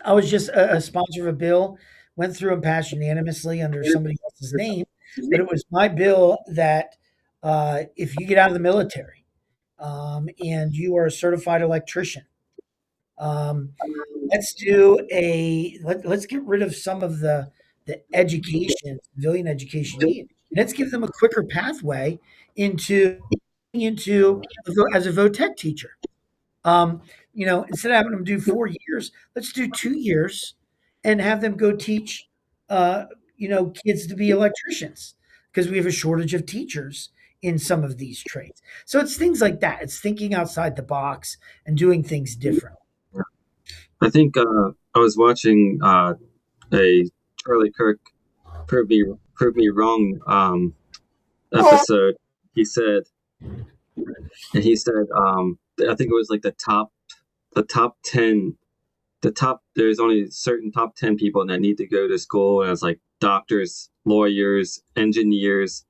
I was just a sponsor of a bill, went through and passed unanimously under somebody else's name, but it was my bill that if you get out of the military and you are a certified electrician, um, let's get rid of some of the education, civilian education need. Let's give them a quicker pathway into as a VOTEC teacher. Instead of having them do 4 years, let's do 2 years and have them go teach, kids to be electricians because we have a shortage of teachers in some of these trades. So it's things like that. It's thinking outside the box and doing things different. I think I was watching a Charlie Kirk prove me wrong episode. He said, he said, I think it was like the top 10, there's only certain top 10 people that need to go to school as like doctors, lawyers, engineers,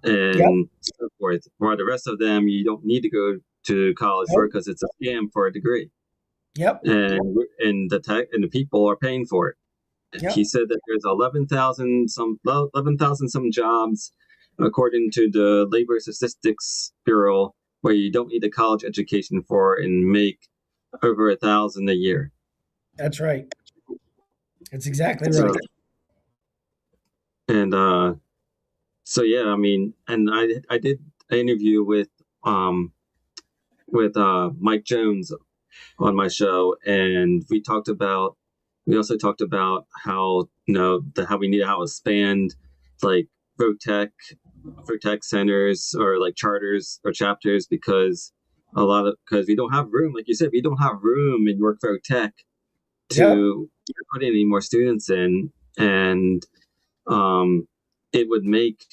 Yep. and so forth. While the rest of them, you don't need to go to college for Yep. because it's a scam for a degree. Yep. And the people are paying for it. Yep. he said that there's 11,000 some jobs, according to the Labor Statistics Bureau, where you don't need a college education for and make over 1,000 a year. That's right. That's exactly So right. and so yeah, I mean, and I did an interview um with Mike Jones on my show, and we also talked about how how we need how to expand like Votech Votech centers or like charters or chapters, because we don't have room, like you said, we don't have room in York Votech Yep. to put any more students in, and um, it would make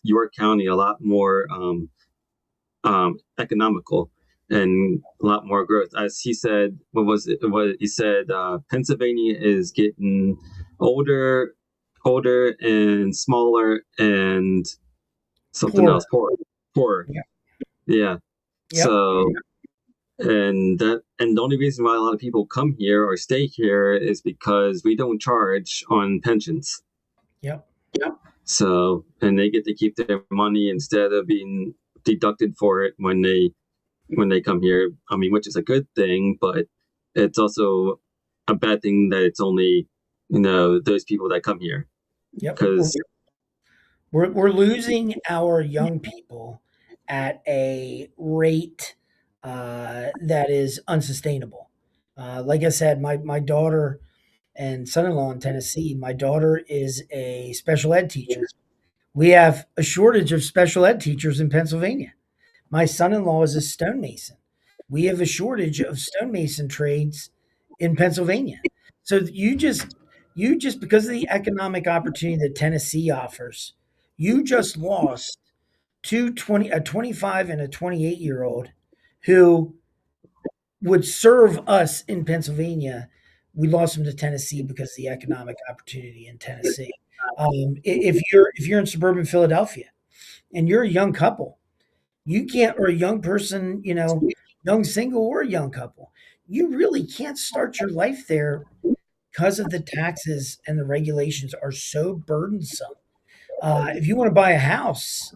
York County a lot more economical and a lot more growth. As he said, what was it? What he said? Pennsylvania is getting older, older and smaller, and something Poorer. else, poorer. Yep. Yeah. Yep. So, and the only reason why a lot of people come here or stay here is because we don't charge on pensions. Yep. So, and they get to keep their money instead of being deducted for it when they come here. I mean, which is a good thing, but it's also a bad thing that it's only those people that come here, Yep. because We're losing our young people at a rate that is unsustainable. Like I said, my daughter and son-in-law in Tennessee, my daughter is a special ed teacher. We have a shortage of special ed teachers in Pennsylvania. My son-in-law is a stonemason. We have a shortage of stonemason trades in Pennsylvania. So you just because of the economic opportunity that Tennessee offers, you just lost a 25 and a 28-year-old who would serve us in Pennsylvania. We lost them to Tennessee because of the economic opportunity in Tennessee. If you're in suburban Philadelphia and you're a young couple, you can't, or a young person, young single or a young couple, you really can't start your life there because of the taxes and the regulations are so burdensome. If you want to buy a house,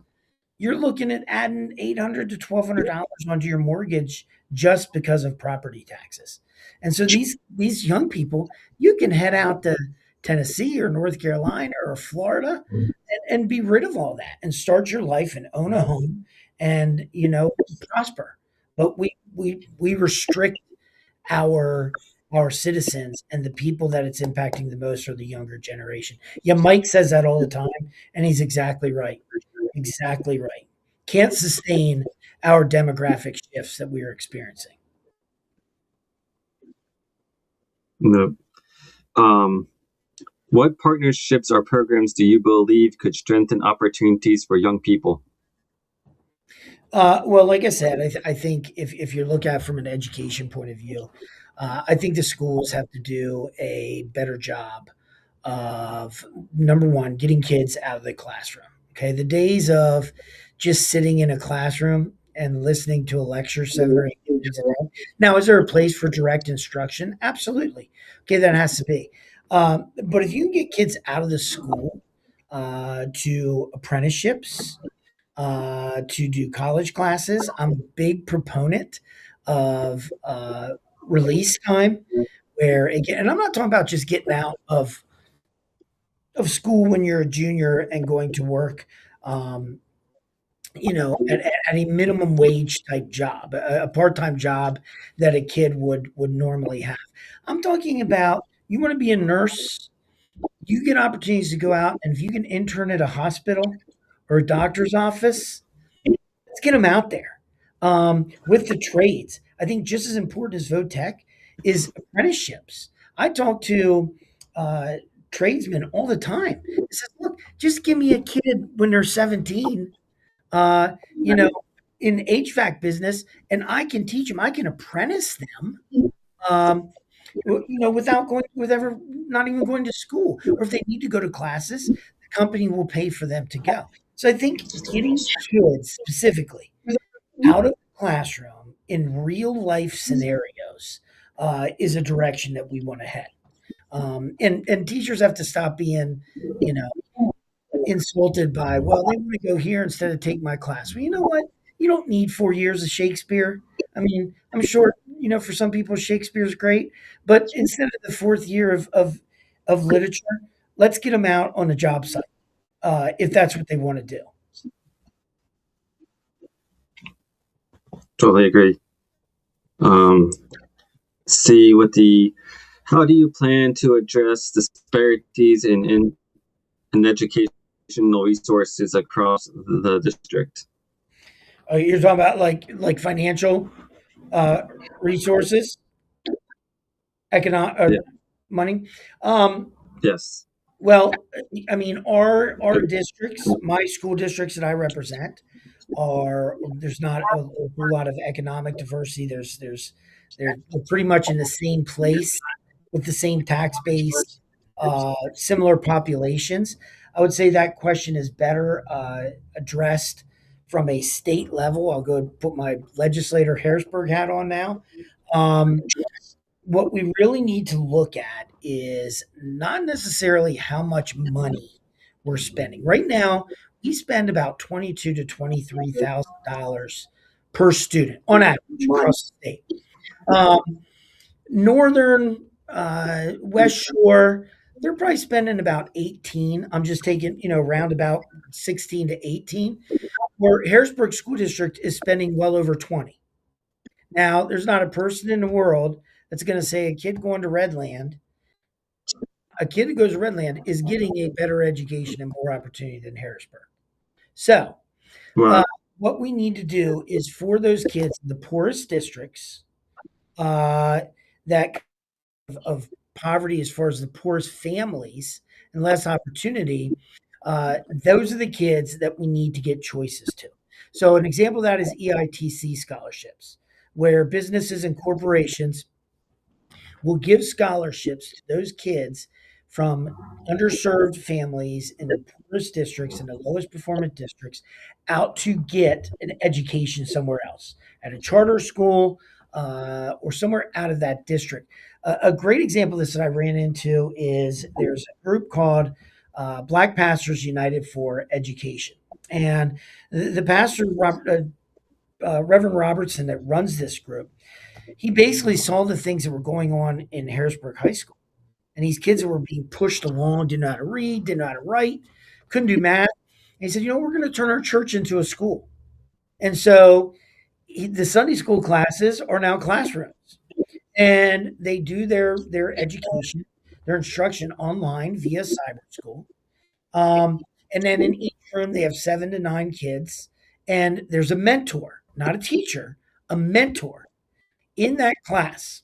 you're looking at adding $800 to $1,200 onto your mortgage just because of property taxes. And so these young people, you can head out to Tennessee or North Carolina or Florida and be rid of all that and start your life and own a home and prosper. But we restrict our our citizens, and the people that it's impacting the most are the younger generation. Yeah, Mike says that all the time, and he's exactly right. Exactly right. Can't sustain our demographic shifts that we are experiencing. no. Um, what partnerships or programs do you believe could strengthen opportunities for young people? Well, like I said, I think if you look at it from an education point of view, I think the schools have to do a better job of number one, getting kids out of the classroom. Okay, the days of just sitting in a classroom and listening to a lecture 7 or 8 days a day. Now, is there a place for direct instruction? Absolutely. Okay, that has to be. But if you can get kids out of the school to apprenticeships, to do college classes. I'm a big proponent of release time, where again, and I'm not talking about just getting out of school when you're a junior and going to work. Um, at a minimum wage type job, a part-time job that a kid would normally have. I'm talking about you want to be a nurse, you get opportunities to go out, and if you can intern at a hospital or a doctor's office, let's get them out there. With the trades, I think just as important as VoTech is apprenticeships. I talk to uh, tradesmen all the time. I said, "Look, just give me a kid when they're 17, uh, you know, in HVAC business, and I can teach them. I can apprentice them, um, without going, with ever not even going to school. Or if they need to go to classes, the company will pay for them to go." So I think getting kids specifically out of the classroom in real life scenarios is a direction that we want to head. And teachers have to stop being, you know, insulted by, well, they want to go here instead of take my class. Well, you know what? You don't need 4 years of Shakespeare. I mean, I'm sure, for some people, Shakespeare's great, but instead of the fourth year of literature, let's get them out on a job site if that's what they want to do. Totally agree. Um, see what the how do you plan to address disparities in educational resources across the district? You're talking about like financial uh, resources, economic Yeah. money. Um, Yes. well, I mean, our districts, my school districts that I represent, are there's not a whole lot of economic diversity. They're pretty much in the same place with the same tax base, similar populations. I would say that question is better addressed from a state level. I'll go put my legislator Harrisburg hat on now. Um, what we really need to look at is not necessarily how much money we're spending. Right now, we spend about $22 to $23,000 per student on average across the state. Um, Northern West Shore, they're probably spending about 18. I'm just taking, round about 16 to 18. Where Harrisburg School District is spending well over 20. Now, there's not a person in the world that's going to say a kid who goes to Redland is getting a better education and more opportunity than Harrisburg. So, uh, Well, what we need to do is for those kids in the poorest districts, uh, that of poverty as far as the poorest families and less opportunity, those are the kids that we need to get choices to. So, an example of that is EITC scholarships, where businesses and corporations will give scholarships to those kids from underserved families in the poorest districts and the lowest performing districts out to get an education somewhere else at a charter school or somewhere out of that district. A great example of this that I ran into is there's a group called Black Pastors United for Education. And the pastor, Reverend Robertson, that runs this group, he basically saw the things that were going on in Harrisburg High School. And these kids were being pushed along, didn't know how to read, didn't know how to write, couldn't do math. And he said, we're going to turn our church into a school. And so the Sunday school classes are now classrooms. And they do their education, their instruction online via cyber school. And then in each room, they have 7 to 9 kids. And there's a mentor, not a teacher, a mentor in that class.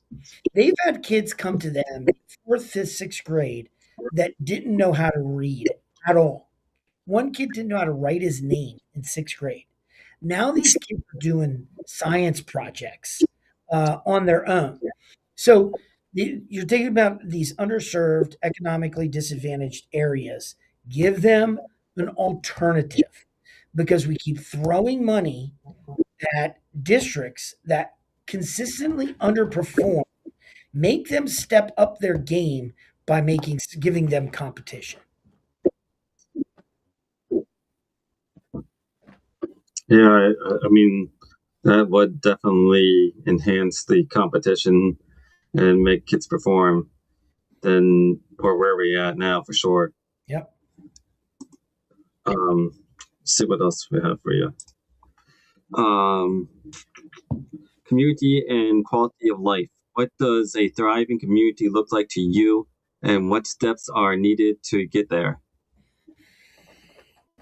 They've had kids come to them fourth, fifth, sixth grade that didn't know how to read at all. One kid didn't know how to write his name in sixth grade. Now these kids are doing science projects on their own. So you're thinking about these underserved, economically disadvantaged areas. Give them an alternative because we keep throwing money at districts that consistently underperform. Make them step up their game by giving them competition. yeah, I mean, that would definitely enhance the competition and make kids perform than or where we at now for sure. Yep. Um, see what else we have for you. Um, community and quality of life. What does a thriving community look like to you, and what steps are needed to get there?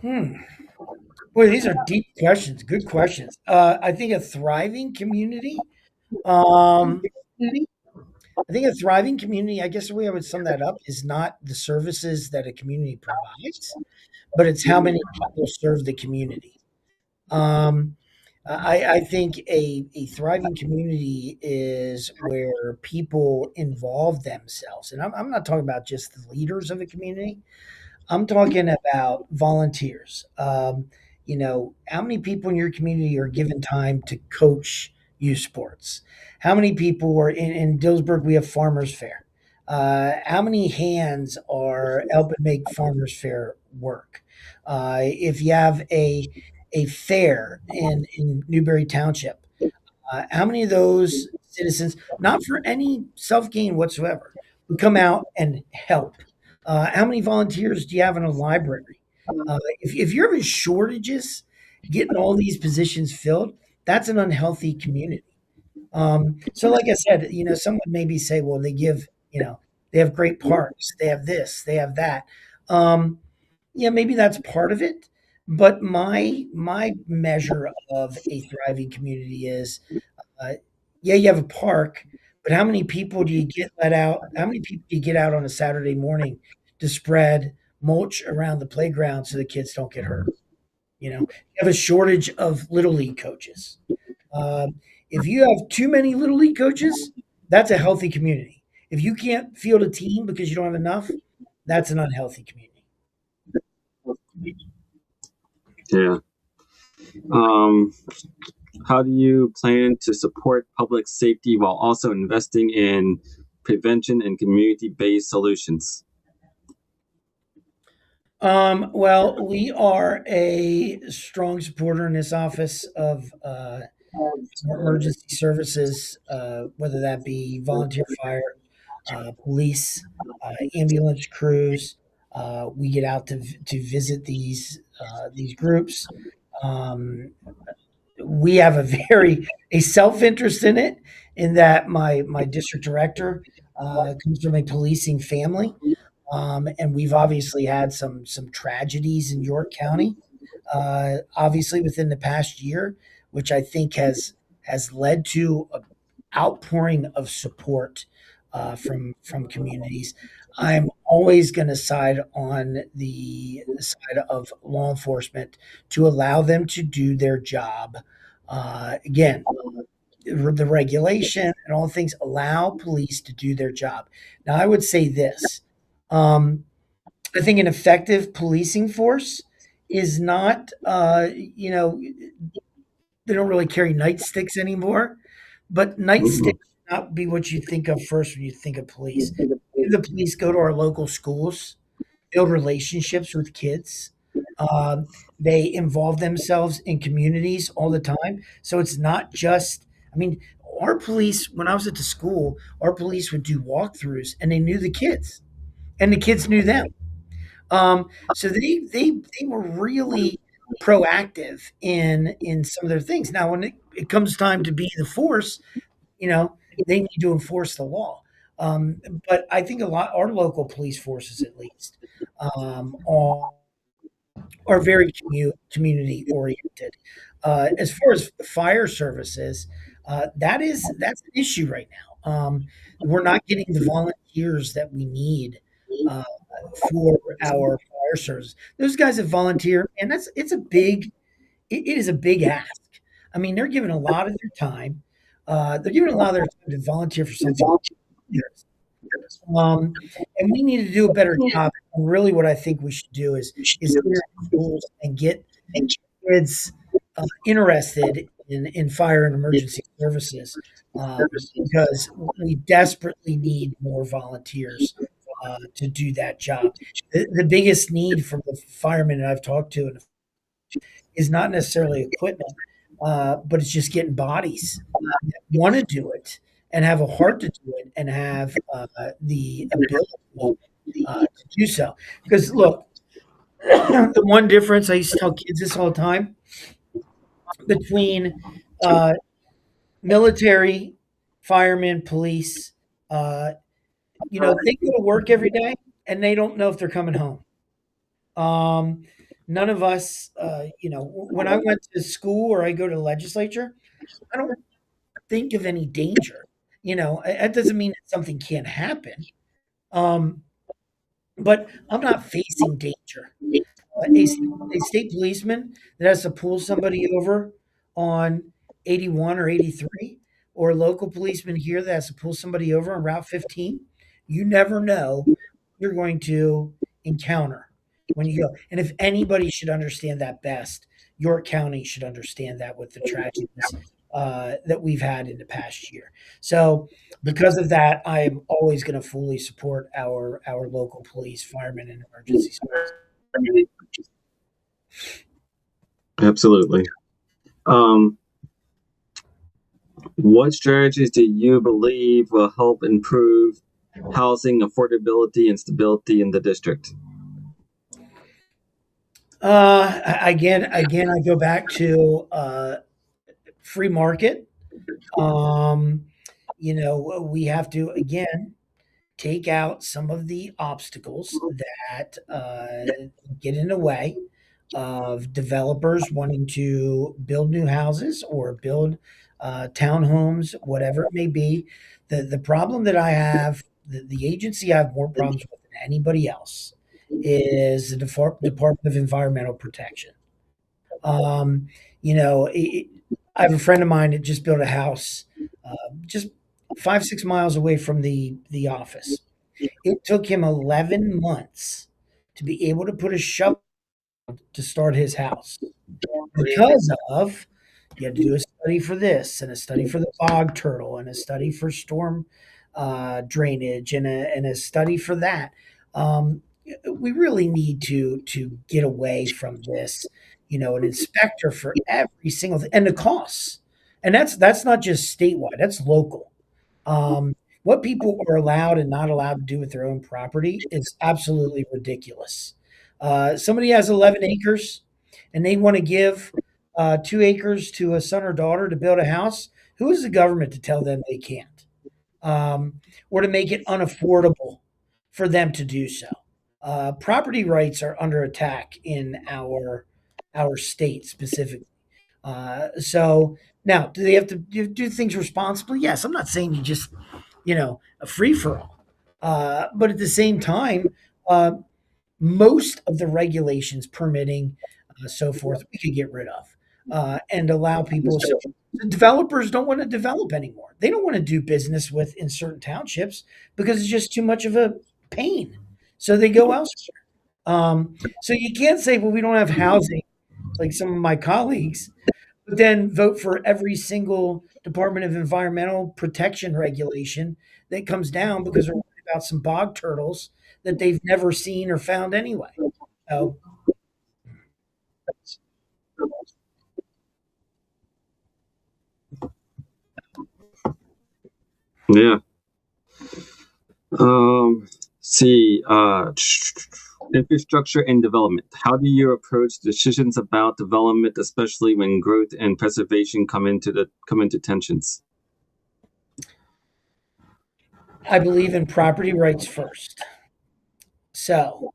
Hmm. Boy, these are deep questions. Good questions. I think a thriving community. Um, I think a thriving community. I guess the way I would sum that up is not the services that a community provides, but it's how many people serve the community. Um, I think a thriving community is where people involve themselves. And I'm not talking about just the leaders of a community, I'm talking about volunteers. How many people in your community are given time to coach youth sports? How many people are in Dillsburg? We have Farmers Fair. How many hands are helping make Farmers Fair work? If you have a fair in Newberry Township, how many of those citizens, not for any self gain whatsoever, would come out and help? How many volunteers do you have in a library? If you're having shortages getting all these positions filled, that's an unhealthy community. So, like I said, some would maybe say, well, they have great parks, they have this, they have that. Um, yeah, maybe that's part of it. But my measure of a thriving community is uh, yeah, you have a park, but how many people do you get let out? How many people do you get out on a Saturday morning to spread mulch around the playground so the kids don't get hurt? You have a shortage of little league coaches. If you have too many little league coaches, that's a healthy community. If you can't field a team because you don't have enough, that's an unhealthy community. Yeah. Um, how do you plan to support public safety while also investing in prevention and community-based solutions? Well, we are a strong supporter in this office of emergency services, whether that be volunteer fire, police, ambulance crews. We get out to visit these groups. Um, we have a self interest in it, in that my district director comes from a policing family, and we've obviously had some tragedies in York County, obviously within the past year, which I think has led to an outpouring of support from communities. I'm always going to side on the side of law enforcement to allow them to do their job. Again, the regulation and all the things allow police to do their job. Now, I would say this. Um, I think an effective policing force is not, they don't really carry nightsticks anymore, but nightsticks Mhm. should not be what you think of first when you think of police. The police go to our local schools, build relationships with kids. Um, they involve themselves in communities all the time. So it's not just, I mean, our police, when I was at the school, our police would do walkthroughs and they knew the kids and the kids knew them. So they were really proactive in some of their things. Now, when it comes time to be the force, they need to enforce the law. But I think a lot our local police forces, at least, are very community oriented. As far as fire services, that's an issue right now. We're not getting the volunteers that we need uh, for our fire service. Those guys that volunteer, and it is a big ask. I mean, they're giving a lot of their time. They're giving a lot of their time to volunteer for something. Um, and we need to do a better job. And really, what I think we should do is get in schools and get kids interested in fire and emergency services, because we desperately need more volunteers to do that job. The biggest need from the firemen that I've talked to is not necessarily equipment, but it's just getting bodies that want to do it and have a heart to do it and have the ability to do so. Because look, the one difference, I used to tell kids this all the time, between uh, military, firemen, police, uh, they go to work every day and they don't know if they're coming home. Um, None of us, when I went to school or I go to the legislature, I don't think of any danger. That doesn't mean that something can't happen. Um, but I'm not facing danger. A state policeman that has to pull somebody over on 81 or 83, or a local policeman here that has to pull somebody over on Route 15, you never know you're going to encounter when you go. And if anybody should understand that best, York County should understand that with the tragedies that we've had in the past year. So, because of that, I am always going to fully support our local police, firemen, and emergency services. Absolutely. Um, what strategies do you believe will help improve housing affordability and stability in the district? Again, I go back to free market. Um, we have to again take out some of the obstacles that get in the way of developers wanting to build new houses or build townhomes, whatever it may be. The problem that I have, the agency I have more problems with than anybody else, is the Department of Environmental Protection. Um, I have a friend of mine that just built a house just 5, 6 miles away from the office. It took him 11 months to be able to put a shovel to start his house because of you had to do a study for this and a study for the bog turtle and a study for storm drainage and a study for that. We really need to get away from this, an inspector for every single thing and the costs. And that's not just statewide, that's local. What people are allowed and not allowed to do with their own property is absolutely ridiculous. Somebody has 11 acres and they want to give 2 acres to a son or daughter to build a house. Who is the government to tell them they can't? Or to make it unaffordable for them to do so. Property rights are under attack in our state specifically. So now, do they have to do things responsibly? Yes, I'm not saying you just a free for all, but at the same time, uh, most of the regulations, permitting, so forth, we could get rid of and allow people. So the developers don't want to develop anymore. They don't want to do business with in certain townships because it's just too much of a pain. So they go elsewhere. So you can't say, well, we don't have housing like some of my colleagues, but then vote for every single Department of Environmental Protection regulation that comes down because they're worried about some bog turtles that they've never seen or found anyway. So, Yeah. See, infrastructure and development. How do you approach decisions about development, especially when growth and preservation come into tensions? I believe in property rights first. So,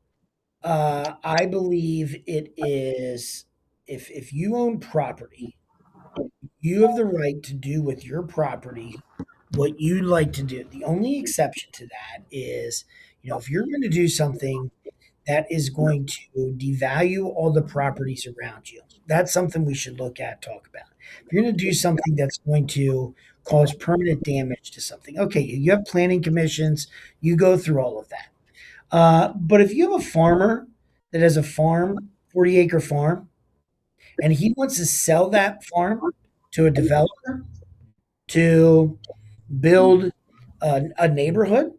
I believe it is if you own property, you have the right to do with your property what you'd like to do. The only exception to that is, if you're going to do something that is going to devalue all the properties around you, that's something we should look at, talk about. If you're going to do something that's going to cause permanent damage to something, okay, you have planning commissions, you go through all of that. But if you have a farmer that has a farm, 40-acre farm, and he wants to sell that farm to a developer to build a neighborhood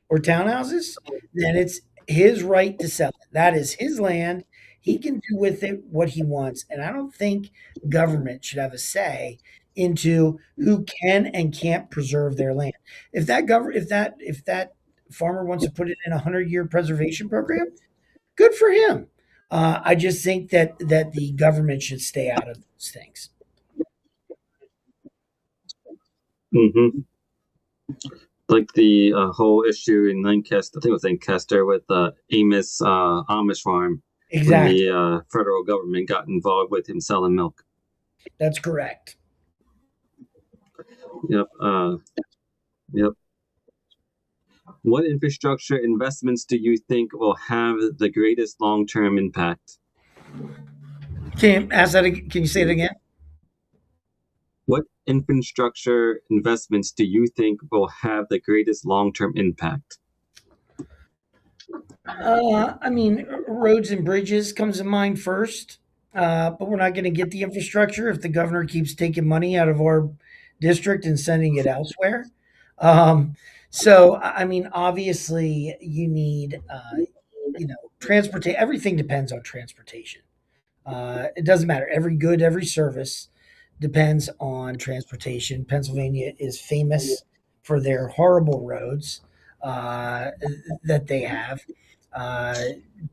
or townhouses, then it's his right to sell it. That is his land. He can do with it what he wants. And I don't think government should have a say into who can and can't preserve their land. If that farmer wants to put it in a 100-year preservation program, good for him. I just think that the government should stay out of those things. Hmm. Like the whole issue in Lancaster, I think it was Lancaster with Amos Amish farm when Exactly. the federal government got involved with him selling milk. That's correct. Yep. Yep. What infrastructure investments do you think will have the greatest long-term impact? Can you say it again? What infrastructure investments do you think will have the greatest long-term impact? I mean, roads and bridges comes to mind first. but we're not going to get the infrastructure if the governor keeps taking money out of our district and sending it elsewhere. Um, so, I mean, obviously, you need, transportation. Everything depends on transportation. It doesn't matter. Every good, every service depends on transportation. Pennsylvania is famous for their horrible roads that they have. Uh,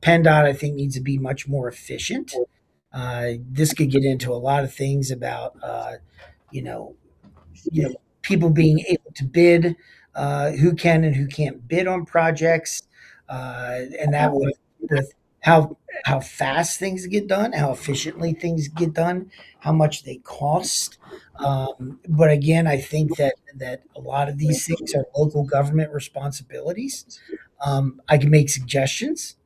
PennDOT, I think, needs to be much more efficient. This could get into a lot of things about, you know, people being able to bid, who can and who can't bid on projects, and that with how fast things get done, how efficiently things get done, how much they cost. But again, I think that a lot of these things are local government responsibilities. I can make suggestions,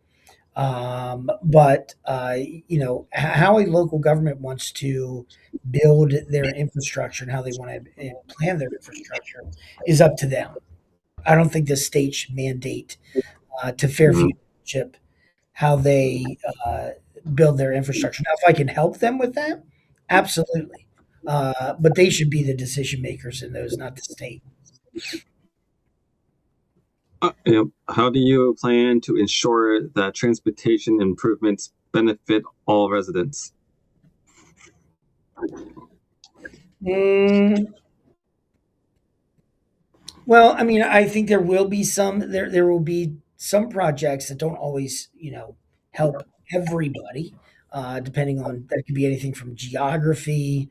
but how a local government wants to build their infrastructure and how they want to plan their infrastructure is up to them. I don't think the state should mandate to Mm, Fairfield Township how they build their infrastructure. Now, if I can help them with that, absolutely. But they should be the decision makers in those, not the state. How do you plan to ensure that transportation improvements benefit all residents? Mm, well, I mean, I think there will be some projects that don't always, help everybody, depending on that could be anything from geography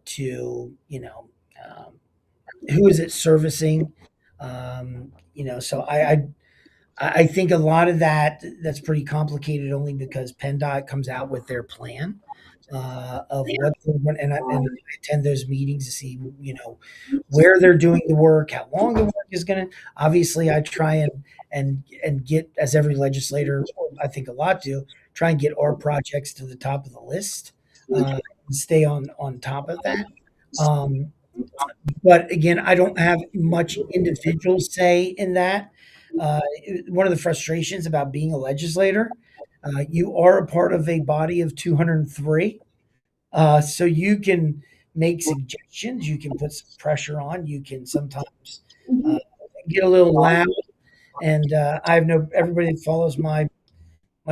to, who is it servicing. So I think a lot of that's pretty complicated only because PennDOT comes out with their plan of what they're going, and I attend those meetings to see where they're doing the work, how long the work is going to. Obviously, I try and get, as every legislator, I think a lot do, try and get our projects to the top of the list, and stay on top of that. Um, but again, I don't have much individual say in that. One of the frustrations about being a legislator, you are a part of a body of 203. So you can make suggestions, you can put some pressure on, you can sometimes uh, get a little loud. And I have no everybody that follows my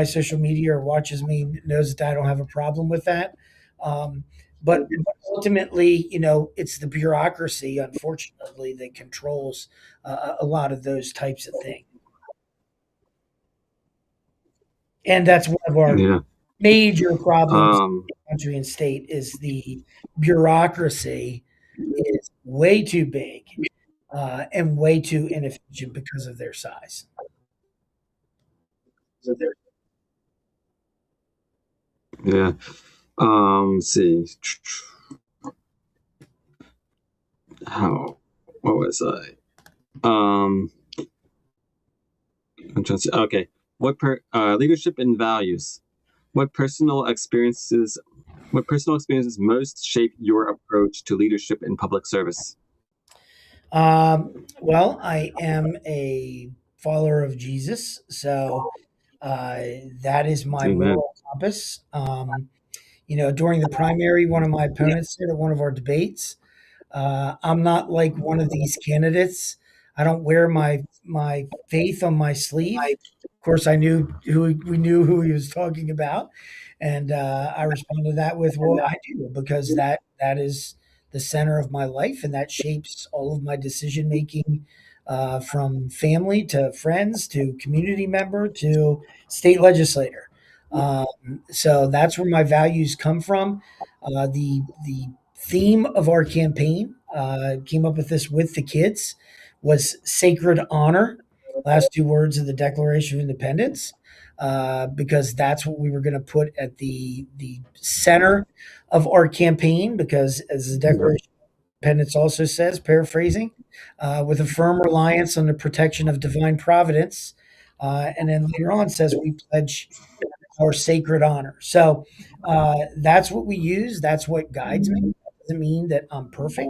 social media or watches me knows that I don't have a problem with that. Um, but ultimately, it's the bureaucracy, unfortunately, that controls a lot of those types of things. And that's one of our Yeah. major problems Um, in the country and state is the bureaucracy is way too big and way too inefficient because of their size. yeah. Let's see. How? What was I? Um, I'm trying to see. Okay. Leadership and values? What personal experiences? What personal experiences most shape your approach to leadership in public service? Well, I am a follower of Jesus, so uh, that is my Amen. moral compass. During the primary, one of my opponents said at one of our debates, I'm not like one of these candidates. I don't wear my faith on my sleeve. Of course, we knew who he was talking about, and I responded to that with, "Well, I do because that is the center of my life, and that shapes all of my decision making, from family to friends to community member to state legislator." So that's where my values come from. The theme of our campaign, came up with this with the kids, was sacred honor, last two words of the Declaration of Independence, because that's what we were going to put at the center of our campaign. Because as the Declaration of Independence also says, paraphrasing, with a firm reliance on the protection of divine providence, and then later on says we pledge or sacred honor. So that's what we use. That's what guides me. That doesn't mean that I'm perfect.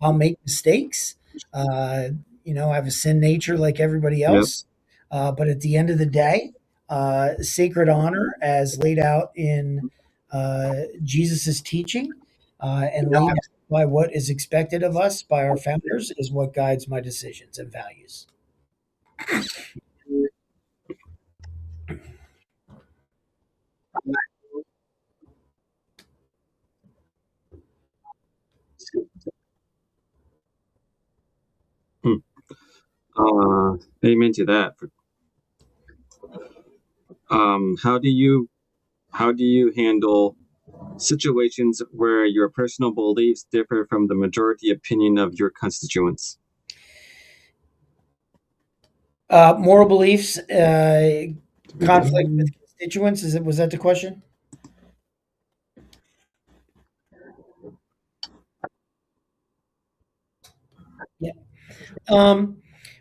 I'll make mistakes. Uh, I have a sin nature like everybody Yep. else. But at the end of the day, sacred honor, as laid out in Jesus' teaching and lead by what is expected of us by our founders is what guides my decisions and values. Hmm. Amen to that. How do you handle situations where your personal beliefs differ from the majority opinion of your constituents? Moral beliefs, conflict with constituents. Was that the question? Yeah. Um,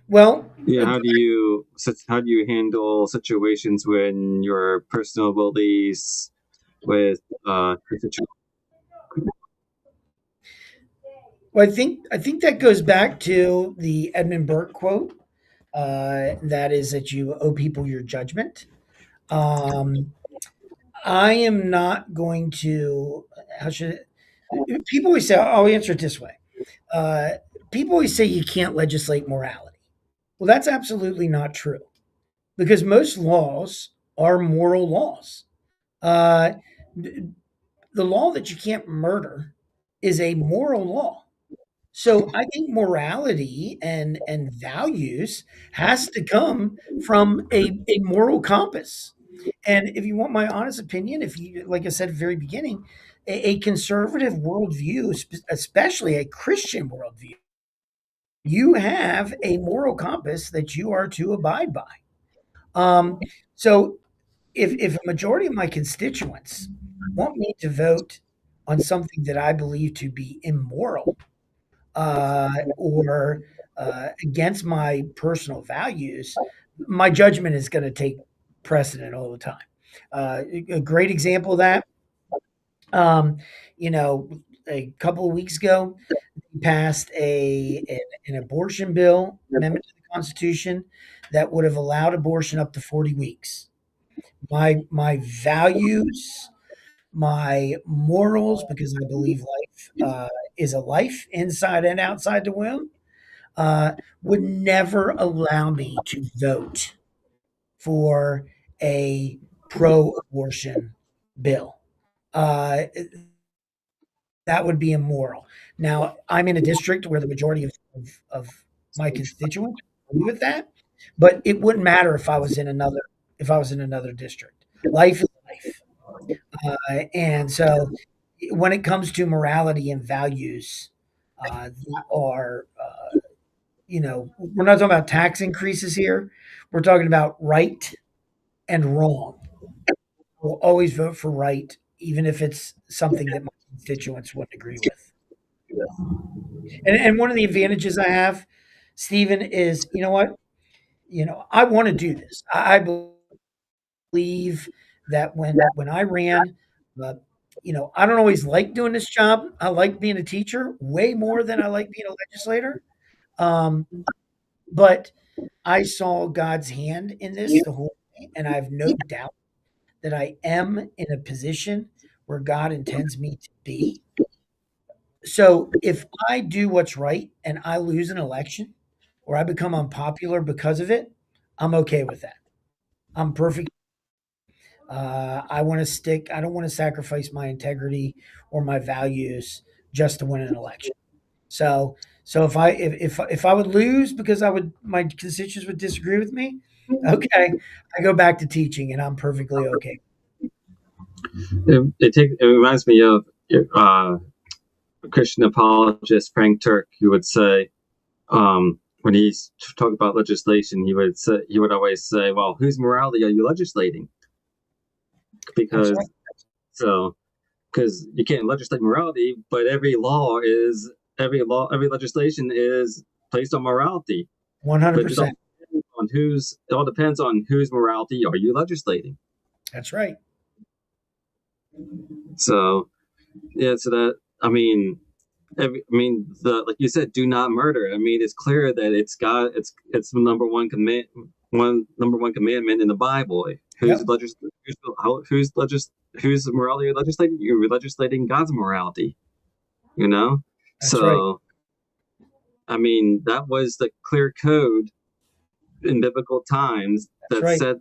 well, Yeah, how do you handle situations when your personal beliefs with constituents? I think that goes back to the Edmund Burke quote. That is that you owe people your judgment. Um, I am not going to. How should people always say? I'll answer it this way. Uh, People always say you can't legislate morality. Well, that's absolutely not true because most laws are moral laws. Uh, the law that you can't murder is a moral law. So I think morality and values has to come from a moral compass. And if you want my honest opinion, if you like I said at the very beginning, a conservative worldview, especially a Christian worldview, you have a moral compass that you are to abide by. Um, so if a majority of my constituents want me to vote on something that I believe to be immoral, or against my personal values, my judgment is going to take precedent all the time. A great example of that, um, you know, a couple of weeks ago, we passed an abortion bill amendment to the Constitution that would have allowed abortion up to 40 weeks. My values, my morals, because I believe life is a life inside and outside the womb, would never allow me to vote for a pro-abortion bill. Uh, that would be immoral. Now, I'm in a district where the majority of my constituents agree with that, but it wouldn't matter if I was in another district. Life is life, and so when it comes to morality and values, that are we're not talking about tax increases here. We're talking about right and wrong. We'll always vote for right, even if it's something that my constituents wouldn't agree with. And one of the advantages I have, Stephen, is you know what? I want to do this. I believe that when I ran, uh, I don't always like doing this job. I like being a teacher way more than I like being a legislator. Um, but I saw God's hand in this the whole way, and I have no doubt that I am in a position where God intends me to be. So if I do what's right and I lose an election or I become unpopular because of it, I'm okay with that. I'm perfect. I don't want to sacrifice my integrity or my values just to win an election. So if I would lose because I would my constituents would disagree with me, okay, I go back to teaching and I'm perfectly okay. It reminds me of uh, Christian apologist Frank Turk, who would say, when he's talking about legislation, he would always say, "Well, whose morality are you legislating?" That's right. Because so because you can't legislate morality, but every legislation is based on morality. But it all 100%. depends on whose morality are you legislating. That's right. So yeah, so that the like you said, do not murder. It's clear that it's the number one commandment in the Bible. Who's Yep. who's the morality you're legislating? You're legislating God's morality, you know? That's right. So, I mean, that was the clear code in biblical times That's that right. set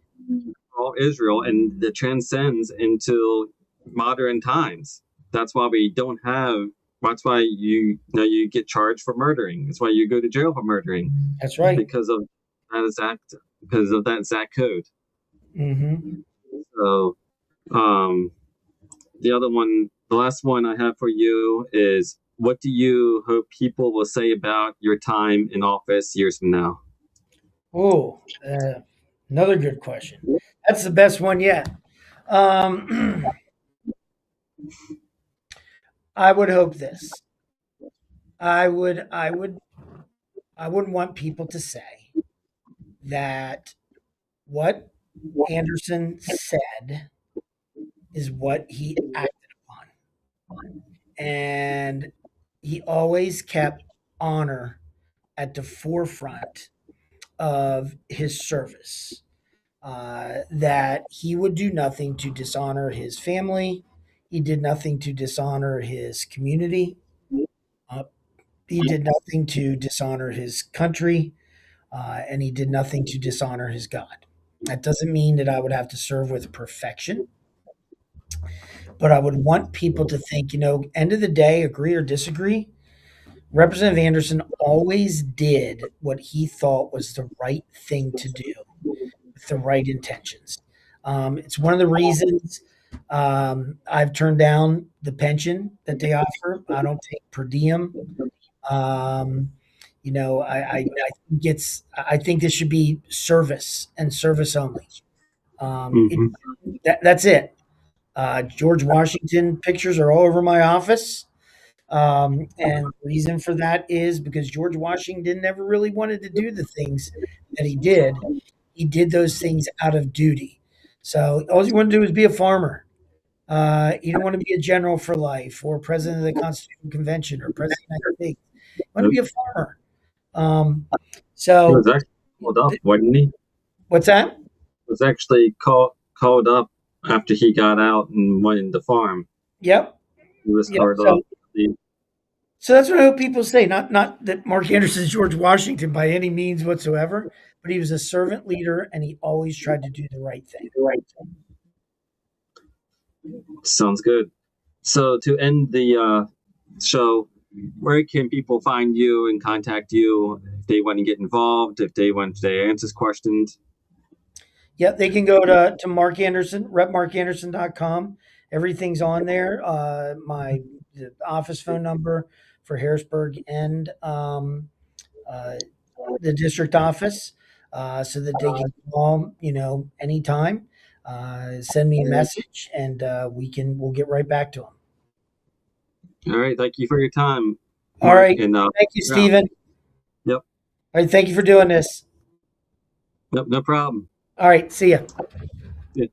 all Israel and that transcends into modern times. That's why we don't have. That's why you get charged for murdering. That's why you go to jail for murdering That's right. because of that exact because of that exact code. Hmm. So, um, the last one I have for you is, what do you hope people will say about your time in office years from now? Oh, another good question. That's the best one yet. Um, I would hope this. I would. I would. I wouldn't want people to say that what Anderson said is what he acted upon, and he always kept honor at the forefront of his service. That he would do nothing to dishonor his family. He did nothing to dishonor his community. Uh, he did nothing to dishonor his country, and he did nothing to dishonor his God. That doesn't mean that I would have to serve with perfection, but I would want people to think, end of the day, agree or disagree, Representative Anderson always did what he thought was the right thing to do with the right intentions. It's one of the reasons I've turned down the pension that they offer. I don't take per diem. Um, I think I think this should be service and service only. Mm-hmm. That's it. George Washington pictures are all over my office. And the reason for that is because George Washington never really wanted to do the things that he did. He did those things out of duty. So all you want to do is be a farmer. You don't want to be a general for life or president of the Constitutional Convention or president of the United States. You want to Yep. be a farmer. Um, He was so actually called up, wasn't he? what's that? Was actually called up after he got out and went into farm. Yep. He was Yep. called up. So that's what I hope people say. Not that Mark Anderson is George Washington by any means whatsoever, but he was a servant leader and he always tried to do the right thing. Sounds good. So to end the show, where can people find you and contact you if they want to get involved, if they want to answer questions? Yep, they can go to Mark Anderson, repmarkanderson.com. Everything's on there. My the office phone number for Harrisburg and uh, the district office, so that they can call, anytime. Send me a message, and we'll get right back to them. All right. Thank you for your time, All Mark. right, And thank you, yeah, Stephen. yep, All right, thank you for doing this. no problem. All right, see ya. Yeah.